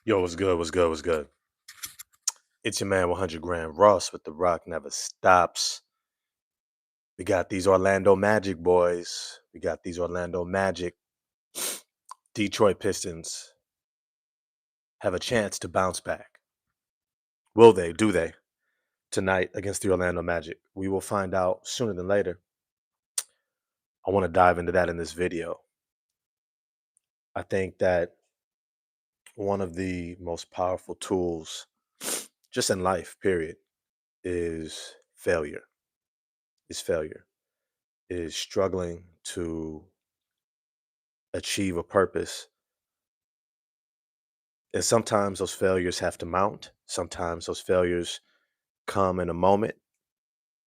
Yo, what's good? What's good? What's good? It's your man, 100 Grand Ross with The Rock Never Stops. We got these Orlando Magic boys. We got these Orlando Magic. Detroit Pistons have a chance to bounce back. Will they? Do they? Tonight against the Orlando Magic. We will find out sooner than later. I want to dive into that in this video. I think that one of the most powerful tools, just in life, period, is failure. Is failure. Is struggling to achieve a purpose. And sometimes those failures have to mount. Sometimes those failures come in a moment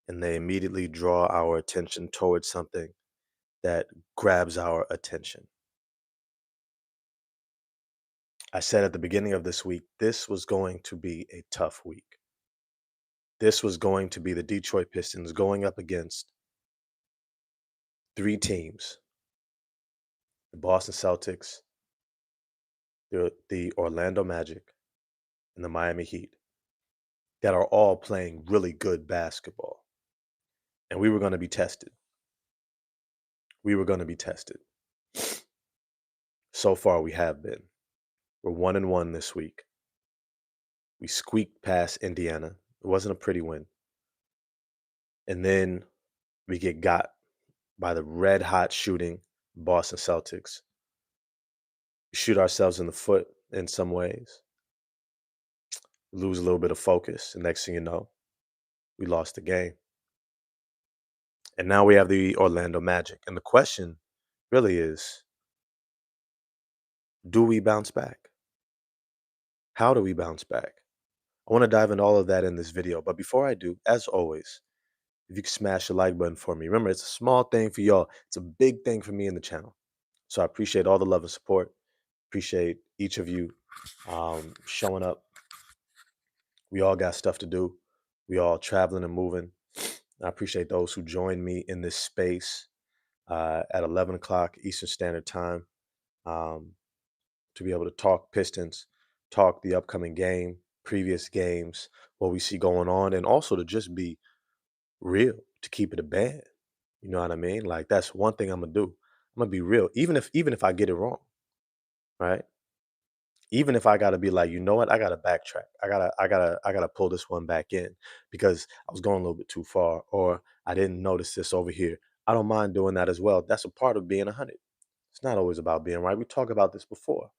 and they immediately draw our attention towards something that grabs our attention. I said at the beginning of this week, this was going to be a tough week. This was going to be the Detroit Pistons going up against three teams: the Boston Celtics, the Orlando Magic, and the Miami Heat, that are all playing really good basketball. And we were going to be tested. We were going to be tested. So far, we have been. We're 1-1 this week. We squeaked past Indiana. It wasn't a pretty win. And then we get got by the red hot shooting Boston Celtics. We shoot ourselves in the foot in some ways. Lose a little bit of focus. And next thing you know, we lost the game. And now we have the Orlando Magic. And the question really is, do we bounce back? How do we bounce back? I want to dive into all of that in this video. But before I do, as always, if you can smash the like button for me. Remember, it's a small thing for y'all. It's a big thing for me in the channel. So I appreciate all the love and support. Appreciate each of you showing up. We all got stuff to do. We all traveling and moving. I appreciate those who joined me in this space at 11 o'clock Eastern Standard Time um, to be able to talk Pistons, talk the upcoming game, previous games, what we see going on, and also to just be real, to keep it a band. You know what I mean? Like that's one thing I'm gonna do. I'm gonna be real, even if I get it wrong, right? Even if I gotta be like, you know what, I gotta backtrack. I gotta pull this one back in because I was going a little bit too far, or I didn't notice this over here. I don't mind doing that as well. That's a part of being 100. It's not always about being right. We talked about this before,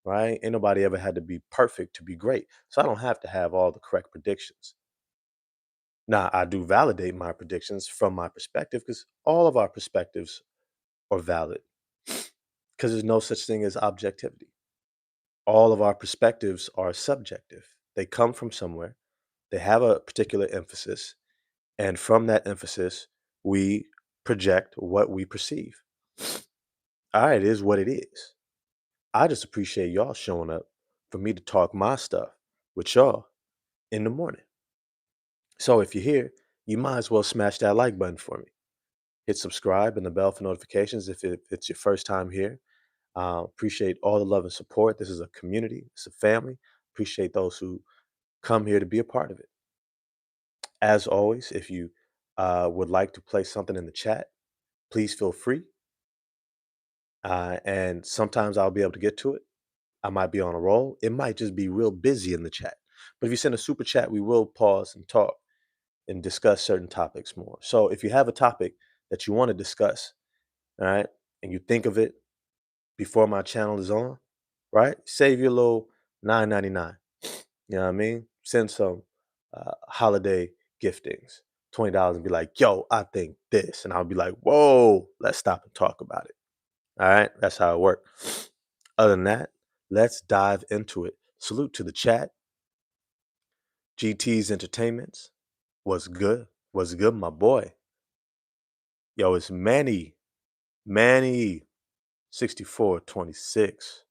right? Ain't nobody ever had to be perfect to be great. So I don't have to have all the correct predictions. Now, I do validate my predictions from my perspective because all of our perspectives are valid because there's no such thing as objectivity. All of our perspectives are subjective. They come from somewhere, they have a particular emphasis, and from that emphasis, we project what we perceive. All right, it is what it is. I just appreciate y'all showing up for me to talk my stuff with y'all in the morning. So if you're here, you might as well smash that like button for me. Hit subscribe and the bell for notifications if it's your first time here. Appreciate all the love and support. This is a community, it's a family. Appreciate those who come here to be a part of it. As always, if you would like to place something in the chat, please feel free. And sometimes I'll be able to get to it. I might be on a roll. It might just be real busy in the chat. But if you send a super chat, we will pause and talk and discuss certain topics more. So if you have a topic that you want to discuss, all right, and you think of it before my channel is on, right? Save your little 9.99. You know what I mean? Send some holiday giftings, $20, and be like, "Yo, I think this," and I'll be like, "Whoa, let's stop and talk about it." All right, that's how it works. Other than that, let's dive into it. Salute to the chat. GT's Entertainments was good. Was good, my boy. Yo, it's Manny 6426.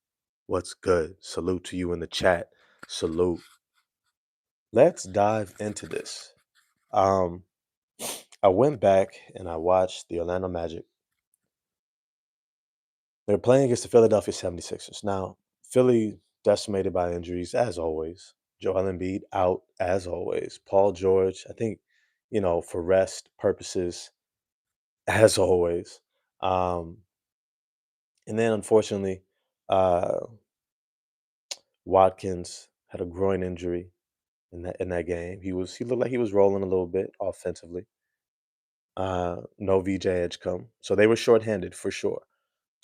What's good? Salute to you in the chat. Salute. Let's dive into this. Um, I went back and I watched the Orlando Magic. They're playing against the Philadelphia 76ers. Now, Philly decimated by injuries as always. Joel Embiid out as always. Paul George, I think, for rest purposes as always. Um, and then unfortunately, uh, Watkins had a groin injury in that game. He looked like he was rolling a little bit offensively. No VJ Edgecombe. So they were shorthanded for sure.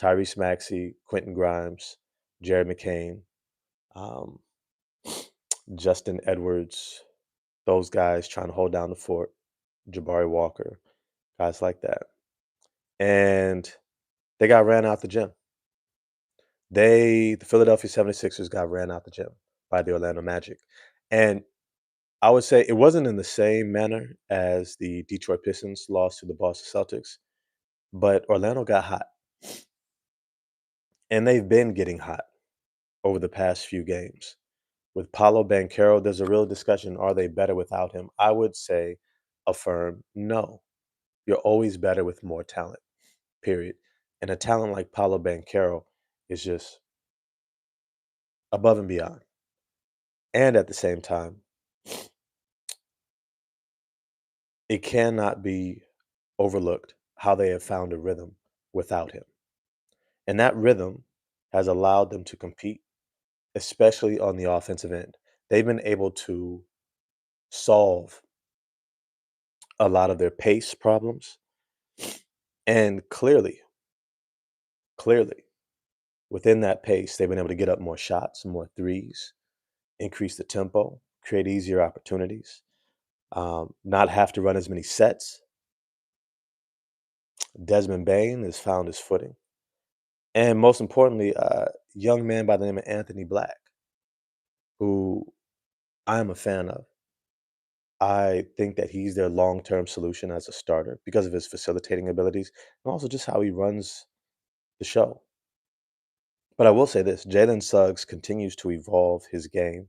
Tyrese Maxey, Quentin Grimes, Jared McCain, um, Justin Edwards, those guys trying to hold down the fort, Jabari Walker, guys like that. And they got ran out the gym. The Philadelphia 76ers got ran out the gym by the Orlando Magic. And I would say it wasn't in the same manner as the Detroit Pistons lost to the Boston Celtics, but Orlando got hot. And they've been getting hot over the past few games. With Paolo Banchero, there's a real discussion. Are they better without him? I would say affirm no. You're always better with more talent, period. And a talent like Paolo Banchero is just above and beyond. And at the same time, it cannot be overlooked how they have found a rhythm without him. And that rhythm has allowed them to compete, especially on the offensive end. They've been able to solve a lot of their pace problems. And clearly, within that pace, they've been able to get up more shots, more threes, increase the tempo, create easier opportunities, not have to run as many sets. Desmond Bain has found his footing. And most importantly, a young man by the name of Anthony Black, who I am a fan of. I think that he's their long-term solution as a starter because of his facilitating abilities and also just how he runs the show. But I will say this, Jalen Suggs continues to evolve his game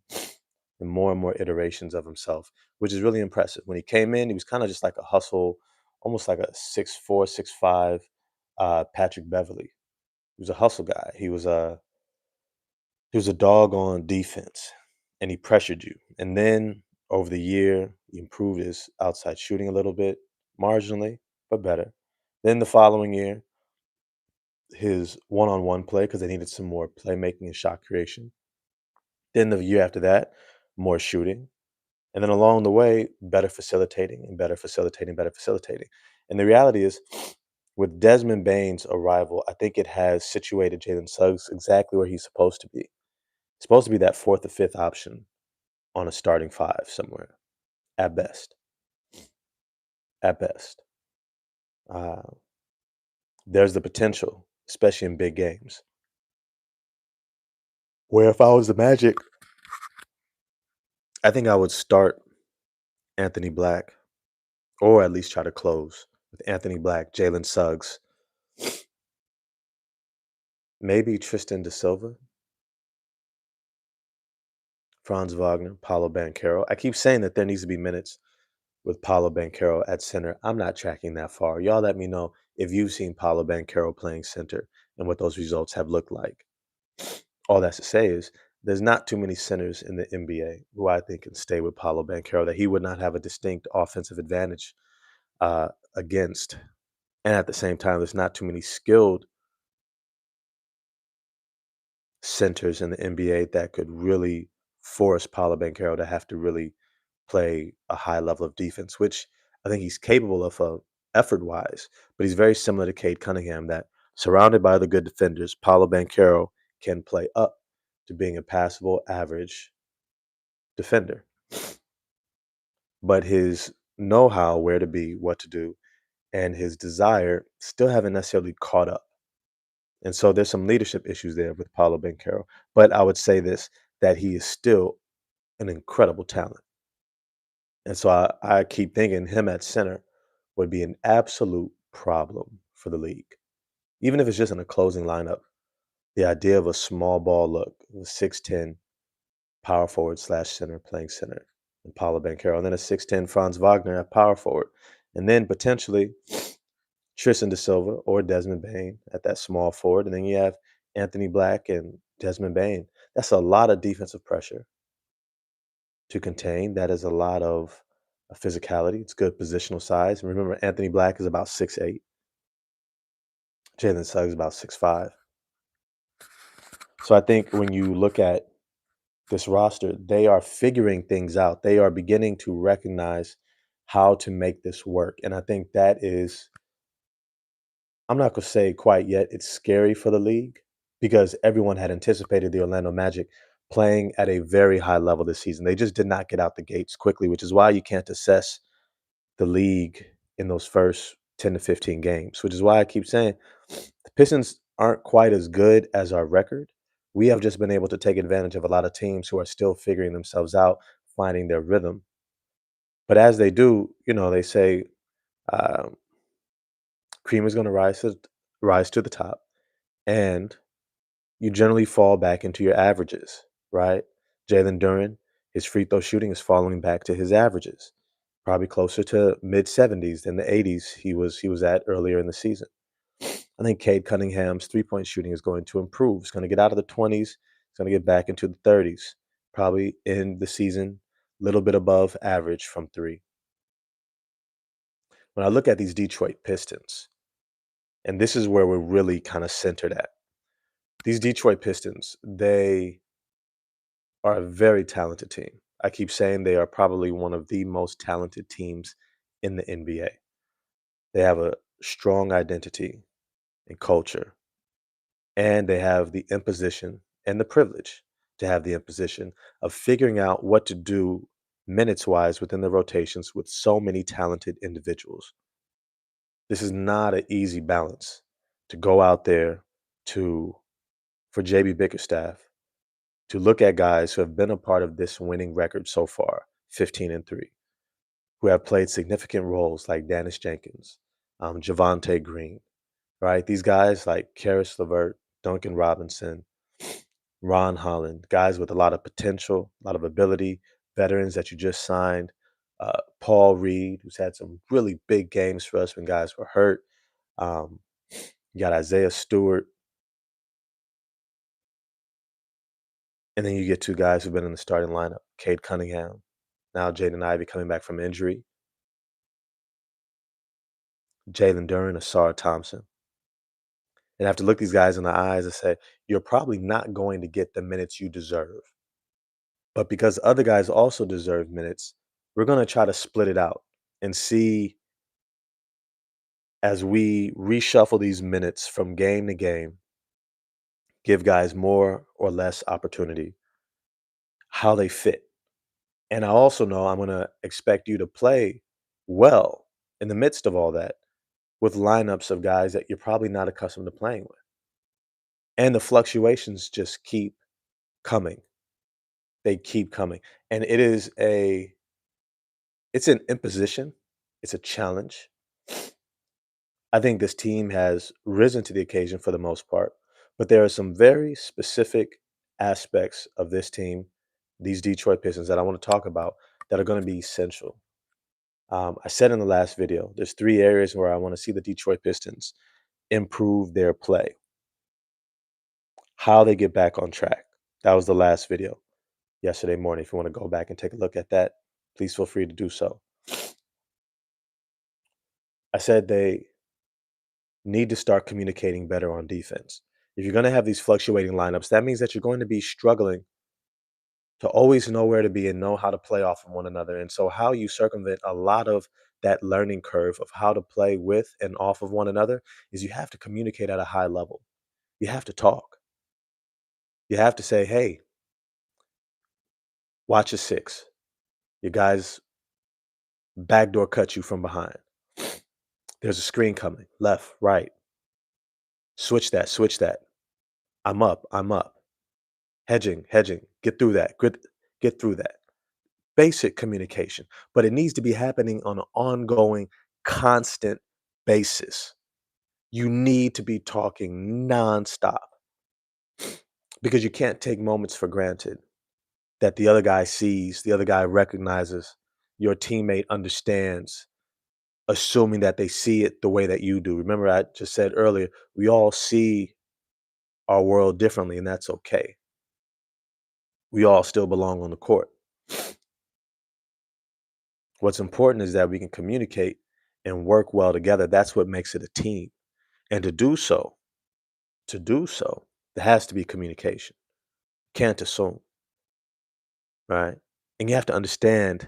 and more iterations of himself, which is really impressive. When he came in, he was kind of just like a hustle, almost like a 6'4", 6'5", Patrick Beverly. He was a hustle guy. He was a dog on defense, and he pressured you. And then over the year, he improved his outside shooting a little bit, marginally, but better. Then the following year, his one-on-one play, because they needed some more playmaking and shot creation. Then the year after that, more shooting. And then along the way, better facilitating and better facilitating, better facilitating. And the reality is, with Desmond Bain's arrival, I think it has situated Jalen Suggs exactly where he's supposed to be. He's supposed to be that fourth or fifth option on a starting five somewhere, at best. At best. Uh, there's the potential, especially in big games, where if I was the Magic, I think I would start Anthony Black, or at least try to close with Anthony Black, Jalen Suggs, maybe Tristan da Silva, Franz Wagner, Paulo Banchero. I keep saying that there needs to be minutes with Paulo Banchero at center. I'm not tracking that far. Y'all let me know if you've seen Paulo Banchero playing center and what those results have looked like. All that's to say is there's not too many centers in the NBA who I think can stay with Paulo Banchero that he would not have a distinct offensive advantage against. And at the same time, there's not too many skilled centers in the NBA that could really force Paulo Banchero to have to really play a high level of defense, which I think he's capable of effort wise. But he's very similar to Cade Cunningham, that surrounded by the good defenders, Paulo Banchero can play up to being a passable average defender. But his know how, where to be, what to do, and his desire still haven't necessarily caught up. And so there's some leadership issues there with Paulo Banchero. But I would say this, that he is still an incredible talent. And so I keep thinking him at center would be an absolute problem for the league. Even if it's just in a closing lineup, the idea of a small ball look, a 6'10" power forward slash center playing center, and Paulo Banchero, and then a 6'10" Franz Wagner at power forward, and then potentially Tristan da Silva or Desmond Bain at that small forward, and then you have Anthony Black and Desmond Bain. That's a lot of defensive pressure to contain. That is a lot of physicality. It's good positional size. Remember, Anthony Black is about 6'8". Jalen Suggs is about 6'5". So I think when you look at this roster, they are figuring things out. They are beginning to recognize how to make this work. And I think that is, I'm not going to say quite yet, it's scary for the league because everyone had anticipated the Orlando Magic playing at a very high level this season. They just did not get out the gates quickly, which is why you can't assess the league in those first 10 to 15 games, which is why I keep saying the Pistons aren't quite as good as our record. We have just been able to take advantage of a lot of teams who are still figuring themselves out, finding their rhythm. But as they do, they say um, cream is going to rise to the top, and you generally fall back into your averages, right? Jalen Duren, his free throw shooting is falling back to his averages, probably closer to mid 70s than the 80s he was at earlier in the season. I think Cade Cunningham's three-point shooting is going to improve. It's going to get out of the 20s. It's going to get back into the 30s. Probably in the season, a little bit above average from three. When I look at these Detroit Pistons, and this is where we're really kind of centered at. These Detroit Pistons, they are a very talented team. I keep saying they are probably one of the most talented teams in the NBA. They have a strong identity and culture, and they have the imposition and the privilege to have the imposition of figuring out what to do minutes wise within the rotations with so many talented individuals. This is not an easy balance to go out there to for JB Bickerstaff to look at guys who have been a part of this winning record so far, 15-3, who have played significant roles like Dennis Jenkins, Javante Green, right? These guys like Karis LeVert, Duncan Robinson, Ron Holland, guys with a lot of potential, a lot of ability, veterans that you just signed. Paul Reed, who's had some really big games for us when guys were hurt. Um, you got Isaiah Stewart, and then you get two guys who've been in the starting lineup, Cade Cunningham, now Jaden Ivey coming back from injury, Jalen Duren, Asar Thompson. And I have to look these guys in the eyes and say, you're probably not going to get the minutes you deserve. But because other guys also deserve minutes, we're going to try to split it out and see as we reshuffle these minutes from game to game, give guys more or less opportunity, how they fit. And I also know I'm going to expect you to play well in the midst of all that with lineups of guys that you're probably not accustomed to playing with. And the fluctuations just keep coming. They keep coming. And it's an imposition. It's a challenge. I think this team has risen to the occasion for the most part, but there are some very specific aspects of this team, these Detroit Pistons, that I want to talk about that are going to be essential. I said in the last video, there's three areas where I want to see the Detroit Pistons improve their play, how they get back on track. That was the last video yesterday morning. If you want to go back and take a look at that, please feel free to do so. I said they need to start communicating better on defense. If you're going to have these fluctuating lineups, that means that you're going to be struggling to always know where to be and know how to play off of one another. And so, how you circumvent a lot of that learning curve of how to play with and off of one another is you have to communicate at a high level. You have to talk. You have to say, hey, watch a six. Your guys backdoor cut you from behind. There's a screen coming, left, right. Switch that, switch that. I'm up, I'm up. Hedging, hedging. Get through that. Get through that. Basic communication, but it needs to be happening on an ongoing, constant basis. You need to be talking nonstop because you can't take moments for granted that the other guy sees, the other guy recognizes, your teammate understands, assuming that they see it the way that you do. Remember, I just said earlier, we all see our world differently, and that's okay. We all still belong on the court. What's important is that we can communicate and work well together. That's what makes it a team. And to do so, there has to be communication. Can't assume, right? And you have to understand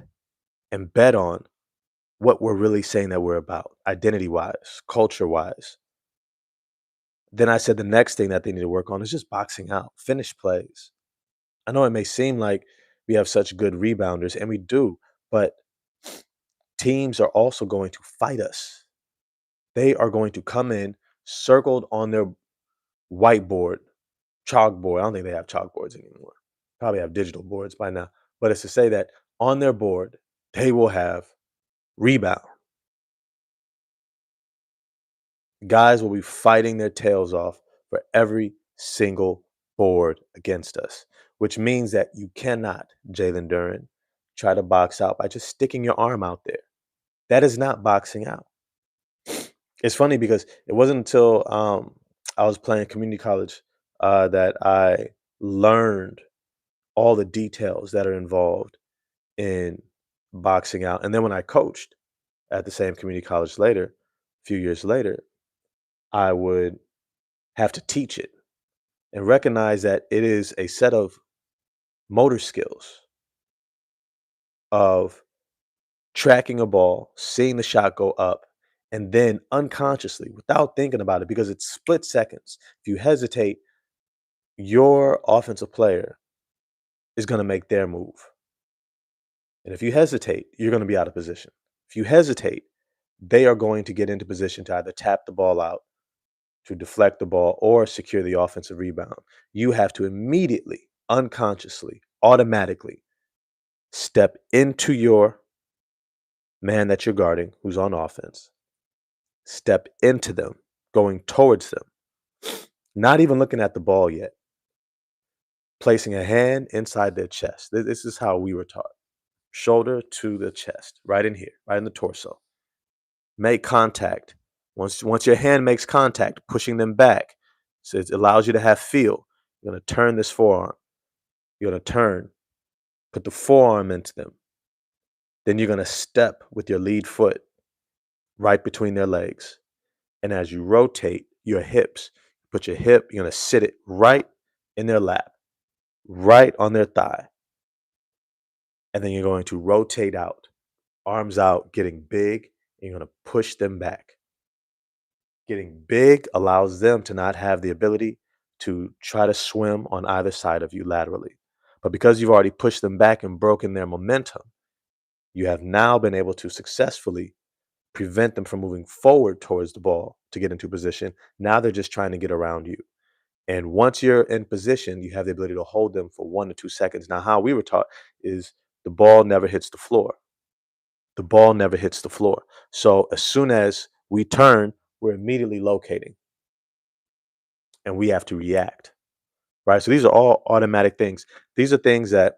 and bet on what we're really saying that we're about, identity wise, culture wise. Then I said the next thing that they need to work on is just boxing out, finish plays. I know it may seem like we have such good rebounders, and we do, but teams are also going to fight us. They are going to come in circled on their whiteboard, chalkboard. I don't think they have chalkboards anymore. Probably have digital boards by now. But it's to say that on their board, they will have rebound. Guys will be fighting their tails off for every single board against us, which means that you cannot, Jalen Duren, try to box out by just sticking your arm out there. That is not boxing out. It's funny because it wasn't until I was playing community college that I learned all the details that are involved in boxing out. And then when I coached at the same community college later, a few years later, I would have to teach it and recognize that it is a set of motor skills of tracking a ball, seeing the shot go up, and then unconsciously, without thinking about it, because it's split seconds. If you hesitate, your offensive player is going to make their move. And if you hesitate, you're going to be out of position. If you hesitate, they are going to get into position to either tap the ball out, to deflect the ball, or secure the offensive rebound. You have to immediately, unconsciously, automatically step into your man that you're guarding who's on offense, step into them, going towards them, not even looking at the ball yet, placing a hand inside their chest. This is how we were taught. Shoulder to the chest, right in here, right in the torso. Make contact. Once your hand makes contact, pushing them back, so it allows you to have feel. You're going to turn this forearm. You're going to turn, put the forearm into them. Then you're going to step with your lead foot right between their legs. And as you rotate your hips, put your hip, you're going to sit it right in their lap, right on their thigh. And then you're going to rotate out, arms out, getting big, and you're going to push them back. Getting big allows them to not have the ability to try to swim on either side of you laterally. But because you've already pushed them back and broken their momentum, you have now been able to successfully prevent them from moving forward towards the ball to get into position. Now they're just trying to get around you. And once you're in position, you have the ability to hold them for 1 to 2 seconds. Now, how we were taught is the ball never hits the floor. The ball never hits the floor. So as soon as we turn, we're immediately locating and we have to react. Right. So these are all automatic things. These are things that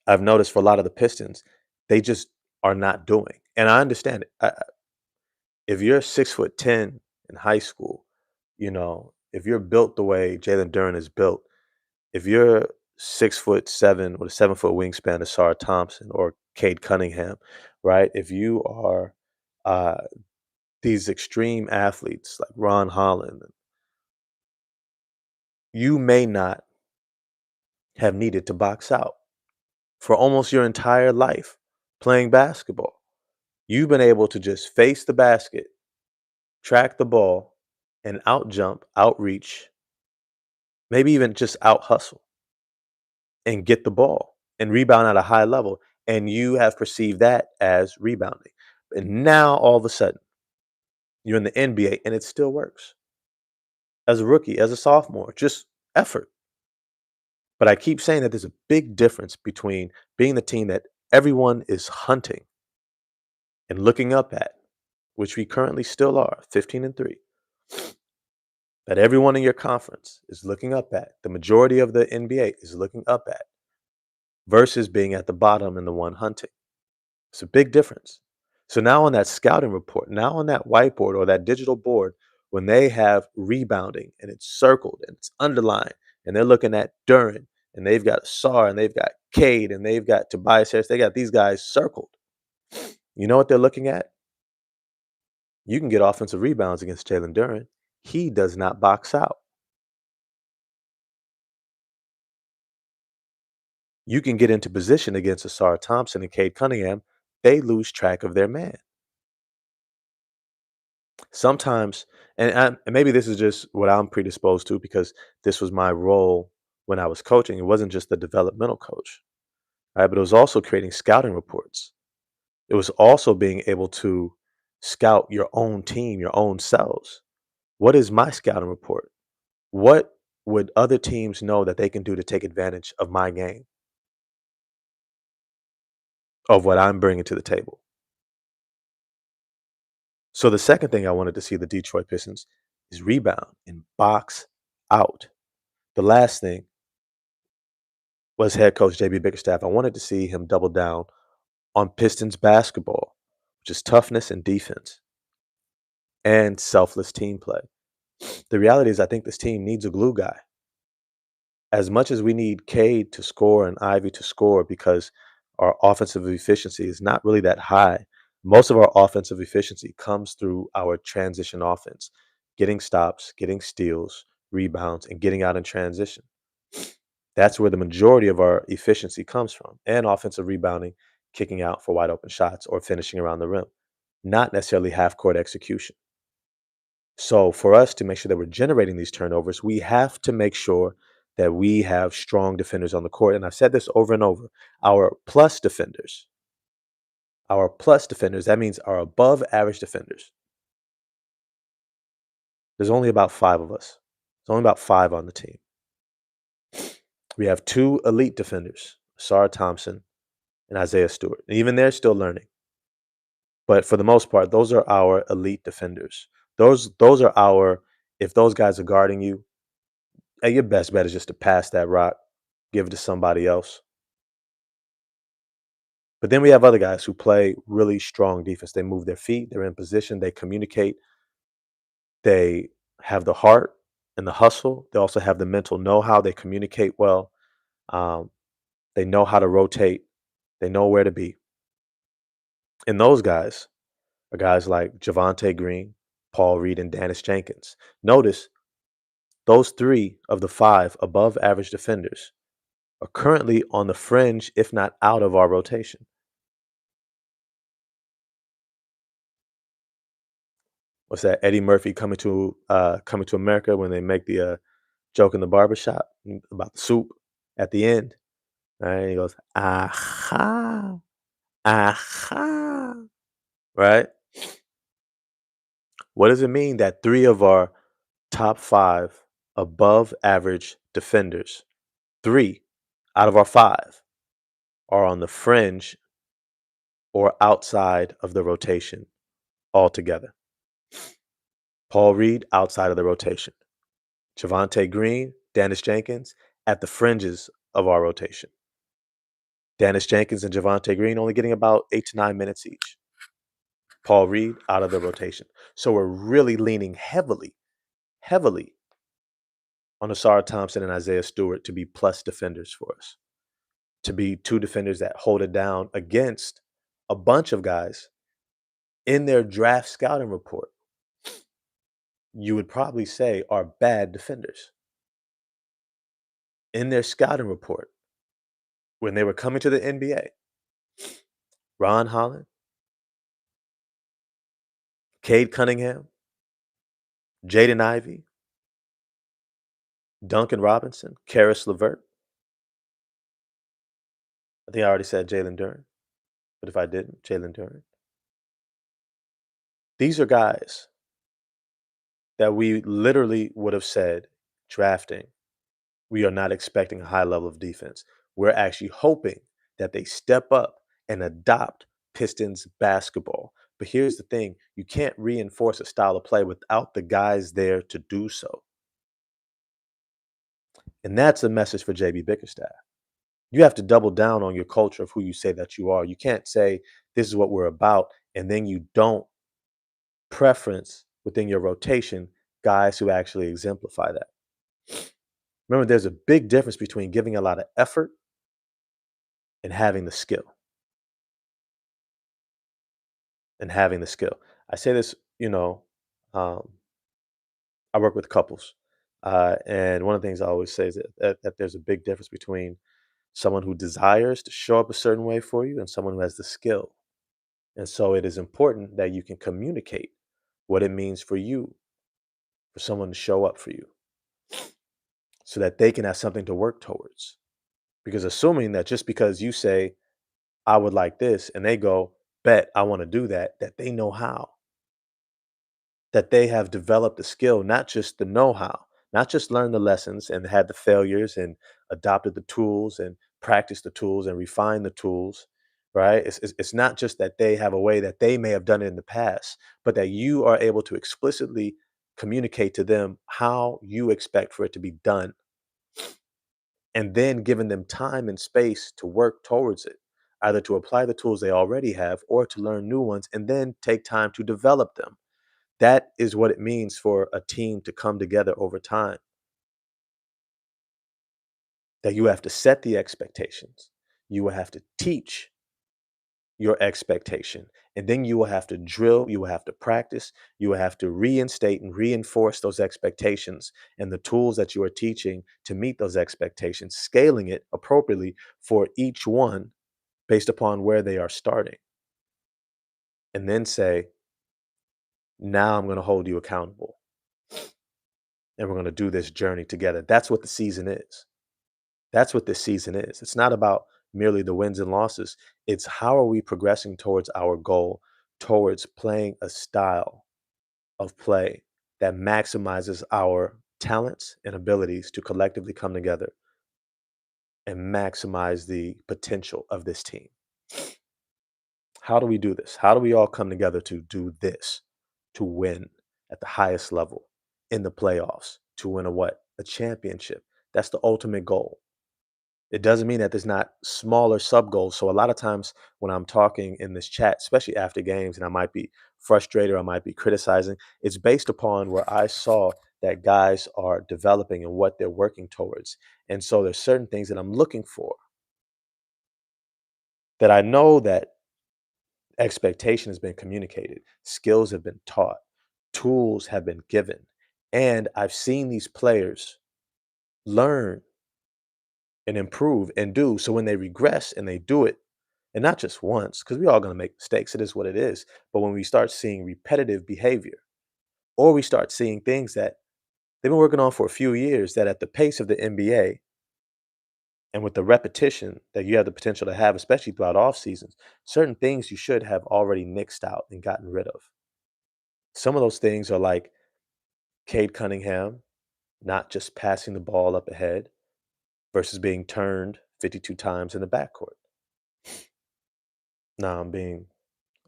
I've noticed for a lot of the Pistons, they just are not doing. And I understand it. If you're 6'10" in high school, if you're built the way Jalen Duren is built, if you're 6'7" with a 7-foot wingspan of Sarah Thompson or Cade Cunningham, right? If you are uh, these extreme athletes like Ron Holland, you may not have needed to box out for almost your entire life playing basketball. You've been able to just face the basket, track the ball, and out jump, outreach, maybe even just out hustle and get the ball and rebound at a high level. And you have perceived that as rebounding. And now all of a sudden, you're in the NBA and it still works. As a rookie, as a sophomore, just effort. But I keep saying that there's a big difference between being the team that everyone is hunting and looking up at, which we currently still are, 15-3, that everyone in your conference is looking up at, the majority of the NBA is looking up at, versus being at the bottom and the one hunting. It's a big difference. So now on that scouting report, now on that whiteboard or that digital board, when they have rebounding and it's circled and it's underlined and they're looking at Duran and they've got Sar and they've got Cade and they've got Tobias Harris, they got these guys circled. You know what they're looking at? You can get offensive rebounds against Jalen Duran. He does not box out. You can get into position against Asar Thompson and Cade Cunningham. They lose track of their man. Sometimes, and maybe this is just what I'm predisposed to because this was my role when I was coaching. It wasn't just the developmental coach, right? But it was also creating scouting reports. It was also being able to scout your own team, your own selves. What is my scouting report? What would other teams know that they can do to take advantage of my game, of what I'm bringing to the table? So the second thing I wanted to see the Detroit Pistons is rebound and box out. The last thing was head coach JB Bickerstaff. I wanted to see him double down on Pistons basketball, which is toughness and defense and selfless team play. The reality is I think this team needs a glue guy. As much as we need Cade to score and Ivy to score because our offensive efficiency is not really that high, most of our offensive efficiency comes through our transition offense, getting stops, getting steals, rebounds, and getting out in transition. That's where the majority of our efficiency comes from, and offensive rebounding, kicking out for wide open shots or finishing around the rim, not necessarily half court execution. So for us to make sure that we're generating these turnovers, we have to make sure that we have strong defenders on the court. And I've said this over and over. Our plus defenders, that means our above average defenders. There's only about 5 of us. There's only about 5 on the team. We have 2 elite defenders, Sarah Thompson and Isaiah Stewart. And even they're still learning. But for the most part, those are our elite defenders. Those are our, if those guys are guarding you, hey, your best bet is just to pass that rock, give it to somebody else. But then we have other guys who play really strong defense. They move their feet, they're in position, they communicate, they have the heart and the hustle. They also have the mental know-how. They communicate well. Um, they know how to rotate. They know where to be. And those guys are guys like Javonte Green, Paul Reed, and Dennis Jenkins. Notice those 3 of the 5 above average defenders are currently on the fringe, if not out of our rotation. What's that? Eddie Murphy coming to America when they make the joke in the barbershop about the soup at the end. Right? He goes, aha, aha. Right? What does it mean that 3 of our top 5 above average defenders, 3 out of our 5 are on the fringe or outside of the rotation altogether? Paul Reed outside of the rotation. Javonte Green, Dennis Jenkins at the fringes of our rotation. Dennis Jenkins and Javonte Green only getting about 8 to 9 minutes each. Paul Reed out of the rotation. So we're really leaning heavily on Asar Thompson and Isaiah Stewart to be plus defenders for us, to be 2 defenders that hold it down against a bunch of guys in their draft scouting report. You would probably say are bad defenders. In their scouting report, when they were coming to the NBA, Ron Holland, Cade Cunningham, Jaden Ivey, Duncan Robinson, Karis LeVert. I think I already said Jalen Duren, but if I didn't, Jalen Duren. These are guys that we literally would have said drafting, we are not expecting a high level of defense. We're actually hoping that they step up and adopt Pistons basketball. But here's the thing, you can't reinforce a style of play without the guys there to do so. And that's a message for JB Bickerstaff. You have to double down on your culture of who you say that you are. You can't say this is what we're about and then you don't preference within your rotation guys who actually exemplify that. Remember, there's a big difference between giving a lot of effort and having the skill. And having the skill. I say this, um, I work with couples, and one of the things I always say is that there's a big difference between someone who desires to show up a certain way for you and someone who has the skill. And so it is important that you can communicate what it means for you, for someone to show up for you, so that they can have something to work towards. Because assuming that just because you say, I would like this, and they go, bet I want to do that, that they know how, that they have developed the skill, not just the know-how, not just learned the lessons and had the failures and adopted the tools and practiced the tools and refined the tools, right? It's not just that they have a way that they may have done it in the past, but that you are able to explicitly communicate to them how you expect for it to be done, and then giving them time and space to work towards it, either to apply the tools they already have or to learn new ones and then take time to develop them. That is what it means for a team to come together over time. That you have to set the expectations. You will have to teach your expectation. And then you will have to drill, you will have to practice, you will have to reinstate and reinforce those expectations and the tools that you are teaching to meet those expectations, scaling it appropriately for each one based upon where they are starting. And then say, now I'm going to hold you accountable and we're going to do this journey together. That's what the season is. That's what this season is. It's not about merely the wins and losses. It's how are we progressing towards our goal, towards playing a style of play that maximizes our talents and abilities to collectively come together and maximize the potential of this team. How do we do this? How do we all come together to do this, to win at the highest level in the playoffs, to win a what? A championship. That's the ultimate goal. It doesn't mean that there's not smaller sub goals. So a lot of times when I'm talking in this chat, especially after games, and I might be frustrated or I might be criticizing, it's based upon where I saw that guys are developing and what they're working towards. And so there's certain things that I'm looking for that I know that expectation has been communicated, skills have been taught, tools have been given. And I've seen these players learn and improve and do. So when they regress and they do it, and not just once, because we're all going to make mistakes, it is what it is. But when we start seeing repetitive behavior, or we start seeing things that they've been working on for a few years, that at the pace of the NBA and with the repetition that you have the potential to have, especially throughout off seasons, certain things you should have already nixed out and gotten rid of. Some of those things are like Cade Cunningham not just passing the ball up ahead versus being turned 52 times in the backcourt. Now I'm being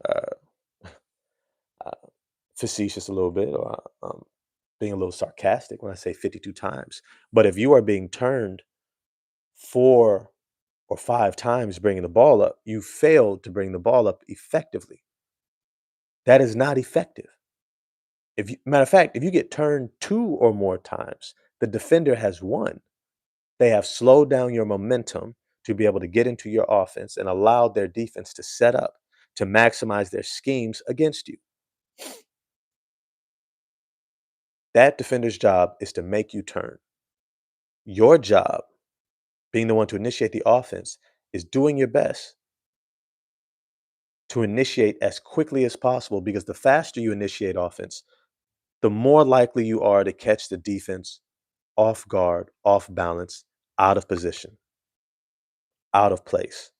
uh, uh, facetious a little bit, or being a little sarcastic when I say 52 times. But if you are being turned 4 or 5 times bringing the ball up, you failed to bring the ball up effectively. That is not effective. If you, matter of fact, if you get turned 2 or more times, the defender has won. They have slowed down your momentum to be able to get into your offense and allowed their defense to set up to maximize their schemes against you. That defender's job is to make you turn. Your job, being the one to initiate the offense, is doing your best to initiate as quickly as possible, because the faster you initiate offense, the more likely you are to catch the defense off guard, off balance, out of position, out of place.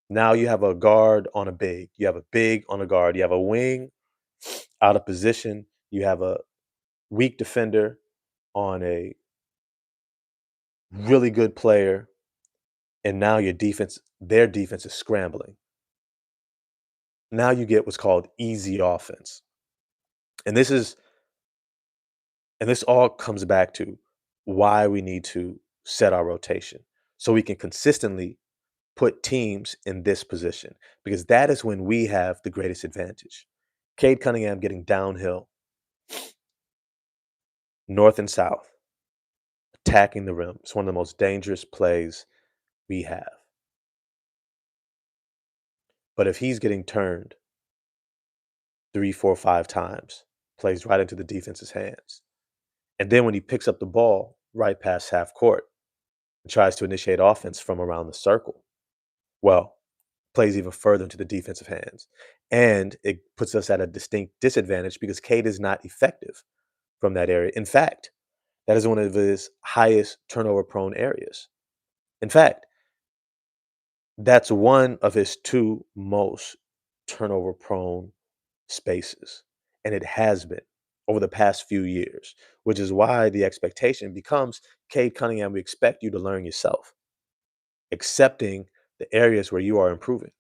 Now you have a guard on a big, you have a big on a guard, you have a wing out of position, you have a weak defender on a really good player, and now their defense is scrambling. Now you get what's called easy offense. And this all comes back to why we need to set our rotation so we can consistently put teams in this position, because that is when we have the greatest advantage. Cade Cunningham getting downhill north and south, attacking the rim. It's one of the most dangerous plays we have. But if he's getting turned three, four, 5 times, plays right into the defense's hands. And then when he picks up the ball right past half court and tries to initiate offense from around the circle, well, plays even further into the defensive hands. And it puts us at a distinct disadvantage because Cade is not effective from that area. In fact, that is one of his highest turnover prone areas. In fact, that's one of his two most turnover prone spaces. And it has been over the past few years, which is why the expectation becomes Cade Cunningham, we expect you to learn yourself, accepting the areas where you are improving.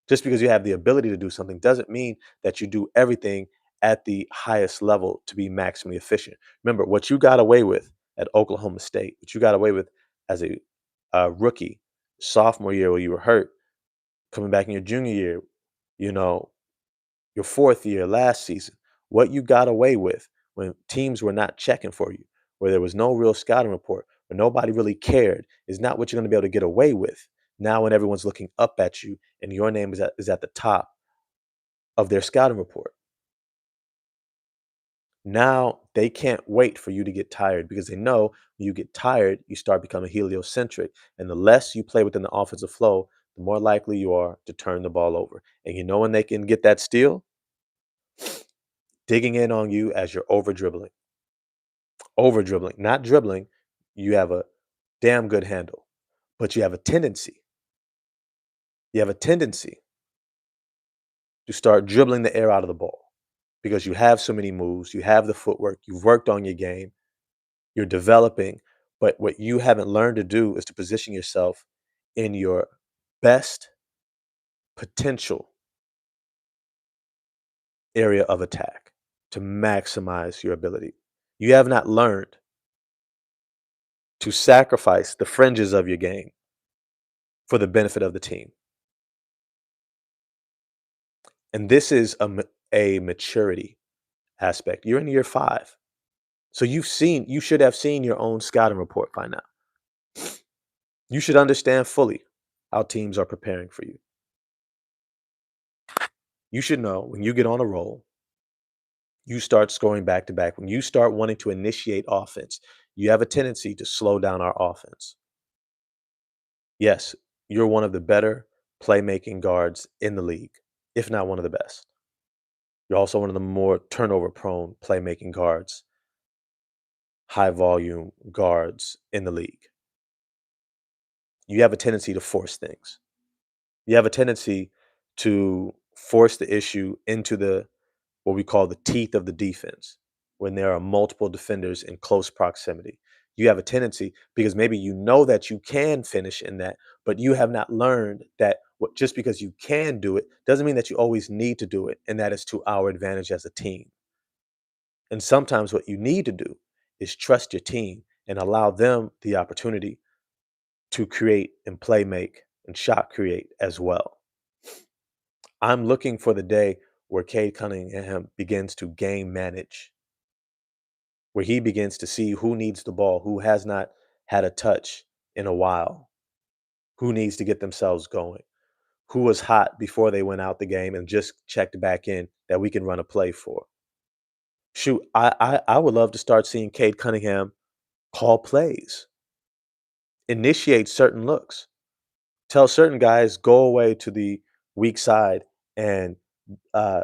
Just because you have the ability to do something doesn't mean that you do everything at the highest level to be maximally efficient. Remember, what you got away with at Oklahoma State, what you got away with as a rookie, sophomore year where you were hurt, coming back in your junior year, you know, your fourth year last season, what you got away with when teams were not checking for you, where there was no real scouting report, where nobody really cared, is not what you're going to be able to get away with now when everyone's looking up at you and your name is at the top of their scouting report. Now they can't wait for you to get tired because they know when you get tired, you start becoming heliocentric. And the less you play within the offensive flow, the more likely you are to turn the ball over. And you know when they can get that steal? Digging in on you as you're over dribbling, not dribbling. You have a damn good handle, but you have a tendency to start dribbling the air out of the ball because you have so many moves, you have the footwork, you've worked on your game, you're developing. But what you haven't learned to do is to position yourself in your best potential area of attack to maximize your ability. You have not learned to sacrifice the fringes of your game for the benefit of the team. And this is a maturity aspect. You're in year 5. So you should have seen your own scouting report by now. You should understand fully how teams are preparing for you. You should know when you get on a roll, you start scoring back to back. When you start wanting to initiate offense, you have a tendency to slow down our offense. Yes, you're one of the better playmaking guards in the league, if not one of the best. You're also one of the more turnover prone playmaking guards, high volume guards in the league. You have a tendency to force things. You have a tendency to force the issue into the what we call the teeth of the defense when there are multiple defenders in close proximity. You have a tendency because maybe you know that you can finish in that, but you have not learned that just because you can do it doesn't mean that you always need to do it, and that is to our advantage as a team. And sometimes what you need to do is trust your team and allow them the opportunity to create and play make and shot create as well. I'm looking for the day where Cade Cunningham begins to game manage, where he begins to see who needs the ball, who has not had a touch in a while, who needs to get themselves going, who was hot before they went out the game and just checked back in that we can run a play for. Shoot, I would love to start seeing Cade Cunningham call plays, initiate certain looks, tell certain guys go away to the weak side and uh,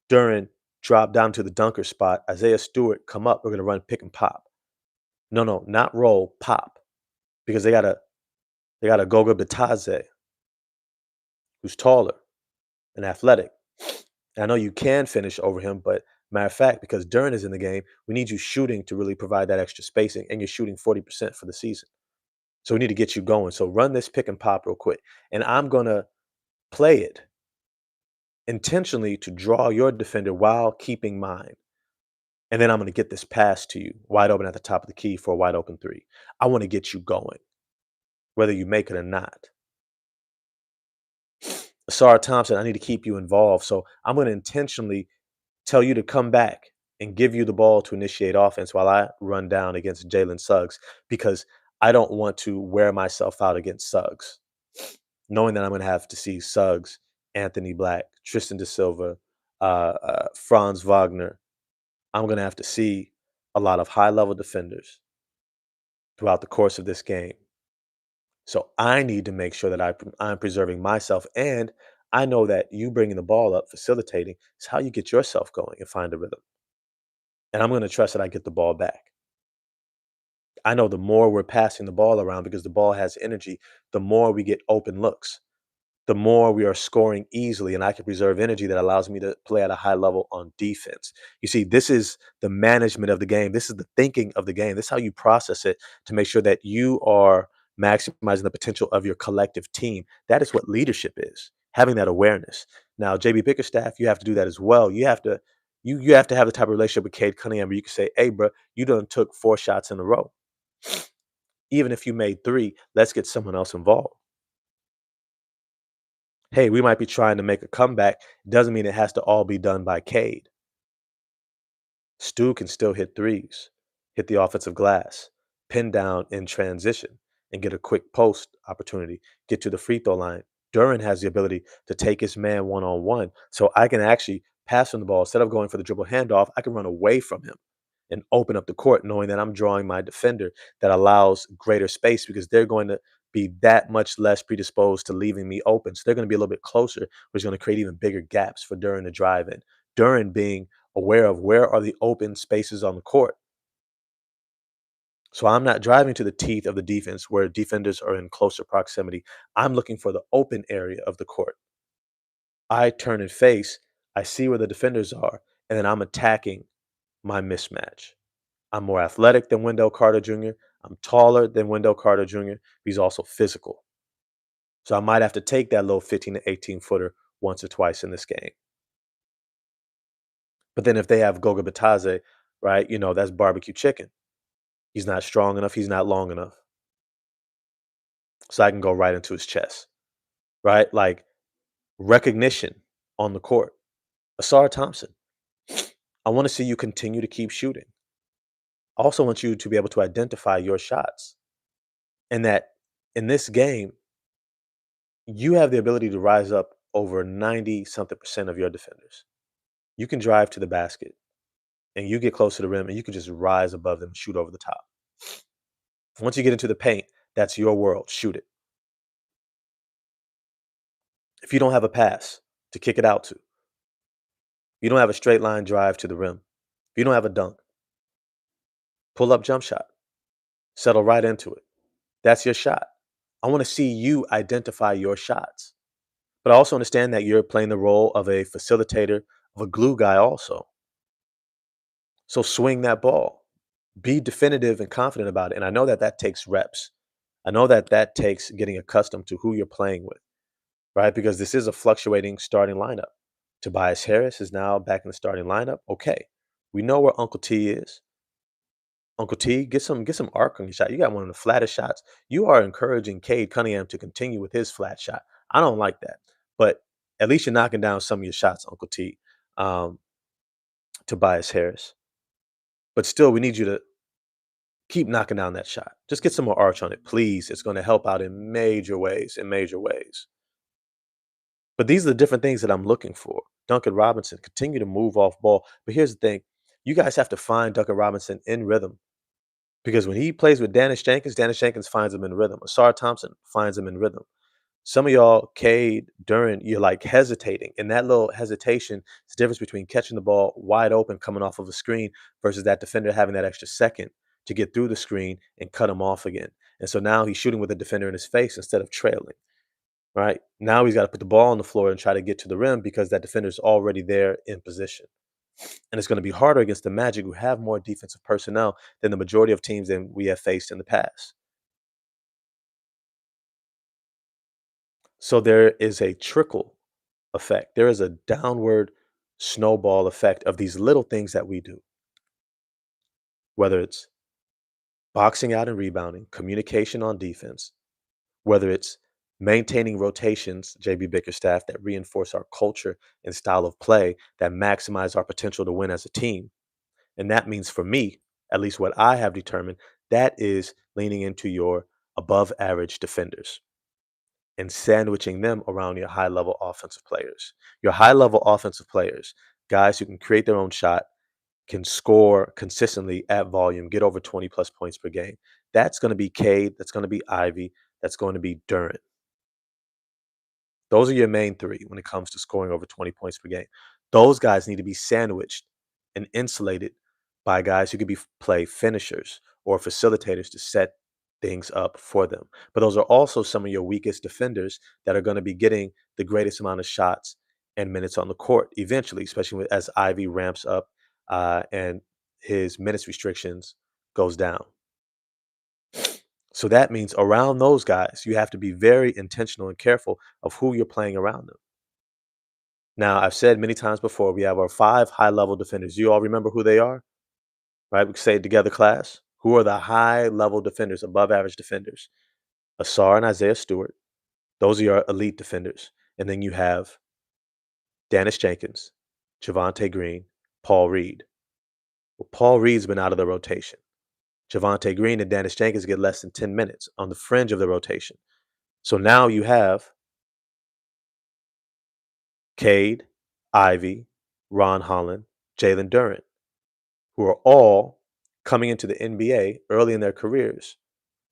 Duran drop down to the dunker spot. Isaiah Stewart come up. We're gonna run pick and pop. No, no, not roll, pop, because they got a Goga Bitadze who's taller and athletic. And I know you can finish over him, but matter of fact, because Duran is in the game, we need you shooting to really provide that extra spacing, and you're shooting 40% for the season. So we need to get you going. So run this pick and pop real quick, and I'm gonna play it intentionally to draw your defender while keeping mine. And then I'm going to get this pass to you wide open at the top of the key for a wide open three. I want to get you going, whether you make it or not. Asara Thompson, I need to keep you involved. So I'm going to intentionally tell you to come back and give you the ball to initiate offense while I run down against Jalen Suggs because I don't want to wear myself out against Suggs, knowing that I'm going to have to see Suggs, Anthony Black, Tristan Da Silva, Franz Wagner. I'm going to have to see a lot of high level defenders throughout the course of this game. So I need to make sure that I'm preserving myself. And I know that you bringing the ball up, facilitating, is how you get yourself going and find a rhythm. And I'm going to trust that I get the ball back. I know the more we're passing the ball around because the ball has energy, the more we get open looks, the more we are scoring easily, and I can preserve energy that allows me to play at a high level on defense. You see, this is the management of the game. This is the thinking of the game. This is how you process it to make sure that you are maximizing the potential of your collective team. That is what leadership is, having that awareness. Now, JB Bickerstaff, you have to do that as well. You have to have the type of relationship with Cade Cunningham where you can say, hey, bro, you done took 4 shots in a row. Even if you made 3, let's get someone else involved. Hey, we might be trying to make a comeback. Doesn't mean it has to all be done by Cade. Stu can still hit threes, hit the offensive glass, pin down in transition, and get a quick post opportunity, get to the free throw line. Duran has the ability to take his man one on one. So I can actually pass him the ball. Instead of going for the dribble handoff, I can run away from him and open up the court, knowing that I'm drawing my defender that allows greater space because they're going to be that much less predisposed to leaving me open. So they're going to be a little bit closer, which is going to create even bigger gaps for Duran to drive in. Duran being aware of where are the open spaces on the court. So I'm not driving to the teeth of the defense where defenders are in closer proximity. I'm looking for the open area of the court. I turn and face, I see where the defenders are, and then I'm attacking my mismatch. I'm more athletic than Wendell Carter Jr. I'm taller than Wendell Carter Jr. He's also physical. So I might have to take that little 15 to 18 footer once or twice in this game. But then if they have Goga Bataze, right, that's barbecue chicken. He's not strong enough. He's not long enough. So I can go right into his chest, right? Like recognition on the court. Asar Thompson, I want to see you continue to keep shooting. I also want you to be able to identify your shots. And that in this game, you have the ability to rise up over 90 something percent of your defenders. You can drive to the basket and you get close to the rim and you can just rise above them, shoot over the top. Once you get into the paint, that's your world. Shoot it. If you don't have a pass to kick it out to, you don't have a straight line drive to the rim, if you don't have a dunk, pull up jump shot, settle right into it. That's your shot. I want to see you identify your shots. But I also understand that you're playing the role of a facilitator, of a glue guy also. So swing that ball. Be definitive and confident about it. And I know that that takes reps. I know that that takes getting accustomed to who you're playing with, right? Because this is a fluctuating starting lineup. Tobias Harris is now back in the starting lineup. Okay. We know where Uncle T is. Uncle T, get some arc on your shot. You got one of the flattest shots. You are encouraging Cade Cunningham to continue with his flat shot. I don't like that. But at least you're knocking down some of your shots, Uncle T. Um, Tobias Harris. But still, we need you to keep knocking down that shot. Just get some more arch on it, please. It's going to help out in major ways, in major ways. But these are the different things that I'm looking for. Duncan Robinson, continue to move off ball. But here's the thing. You guys have to find Duncan Robinson in rhythm. Because when he plays with Dennis Jenkins finds him in rhythm. Asar Thompson finds him in rhythm. Some of y'all, Cade, Duran, you're like hesitating. And that little hesitation is the difference between catching the ball wide open coming off of a screen versus that defender having that extra second to get through the screen and cut him off again. And so now he's shooting with the defender in his face instead of trailing, right? Now he's got to put the ball on the floor and try to get to the rim because that defender's already there in position. And it's going to be harder against the Magic, who have more defensive personnel than the majority of teams that we have faced in the past. So there is a trickle effect. There is a downward snowball effect of these little things that we do, whether it's boxing out and rebounding, communication on defense, whether it's maintaining rotations, JB Bickerstaff, that reinforce our culture and style of play that maximize our potential to win as a team. And that means for me, at least what I have determined, that is leaning into your above average defenders and sandwiching them around your high level offensive players. Your high level offensive players, guys who can create their own shot, can score consistently at volume, get over 20 plus points per game. That's going to be Cade. That's going to be Ivy. That's going to be Durant. Those are your main three when it comes to scoring over 20 points per game. Those guys need to be sandwiched and insulated by guys who could play finishers or facilitators to set things up for them. But those are also some of your weakest defenders that are going to be getting the greatest amount of shots and minutes on the court eventually, especially as Ivy ramps up and his minutes restrictions goes down. So that means around those guys, you have to be very intentional and careful of who you're playing around them. Now, I've said many times before, we have our five high level defenders. You all remember who they are, right? We can say it together, class. Who are the high level defenders, above average defenders? Asar and Isaiah Stewart. Those are your elite defenders. And then you have Dennis Jenkins, Javante Green, Paul Reed. Well, Paul Reed's been out of the rotation. Javante Green and Dennis Jenkins get less than 10 minutes on the fringe of the rotation. So now you have Cade, Ivy, Ron Holland, Jalen Duren, who are all coming into the NBA early in their careers,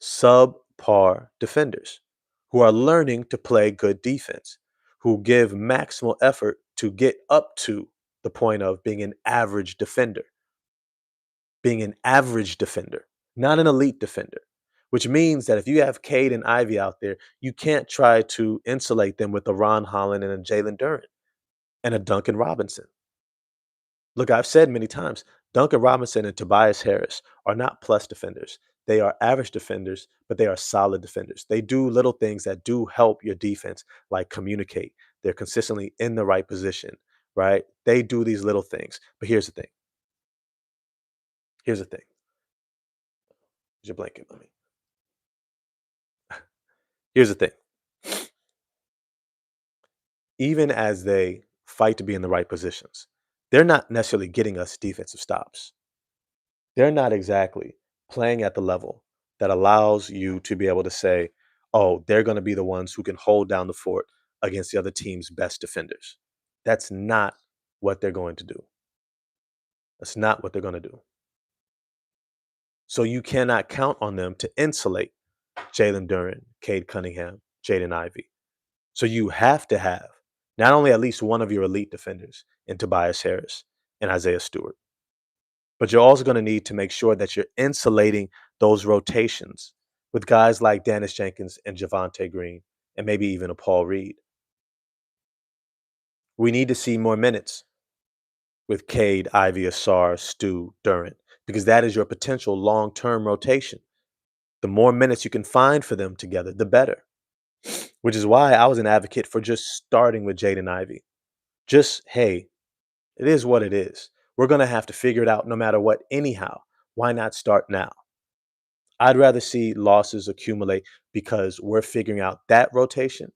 subpar defenders who are learning to play good defense, who give maximal effort to get up to the point of being an average defender, not an elite defender, which means that if you have Cade and Ivy out there, you can't try to insulate them with a Ron Holland and a Jalen Duren and a Duncan Robinson. Look, I've said many times, Duncan Robinson and Tobias Harris are not plus defenders. They are average defenders, but they are solid defenders. They do little things that do help your defense, like communicate. They're consistently in the right position, right? They do these little things. But here's the thing. Here's the thing. Here's your blanket. Let me. Here's the thing. Even as they fight to be in the right positions, they're not necessarily getting us defensive stops. They're not exactly playing at the level that allows you to be able to say, oh, they're going to be the ones who can hold down the fort against the other team's best defenders. That's not what they're going to do. That's not what they're going to do. So you cannot count on them to insulate Jalen Duren, Cade Cunningham, Jaden Ivey. So you have to have not only at least one of your elite defenders in Tobias Harris and Isaiah Stewart, but you're also going to need to make sure that you're insulating those rotations with guys like Dennis Jenkins and Javante Green, and maybe even a Paul Reed. We need to see more minutes with Cade, Ivy, Asar, Stu, Durant, because that is your potential long-term rotation. The more minutes you can find for them together, the better. Which is why I was an advocate for just starting with Jaden Ivey. Just, hey, it is what it is. We're going to have to figure it out no matter what, anyhow. Why not start now? I'd rather see losses accumulate because we're figuring out that rotation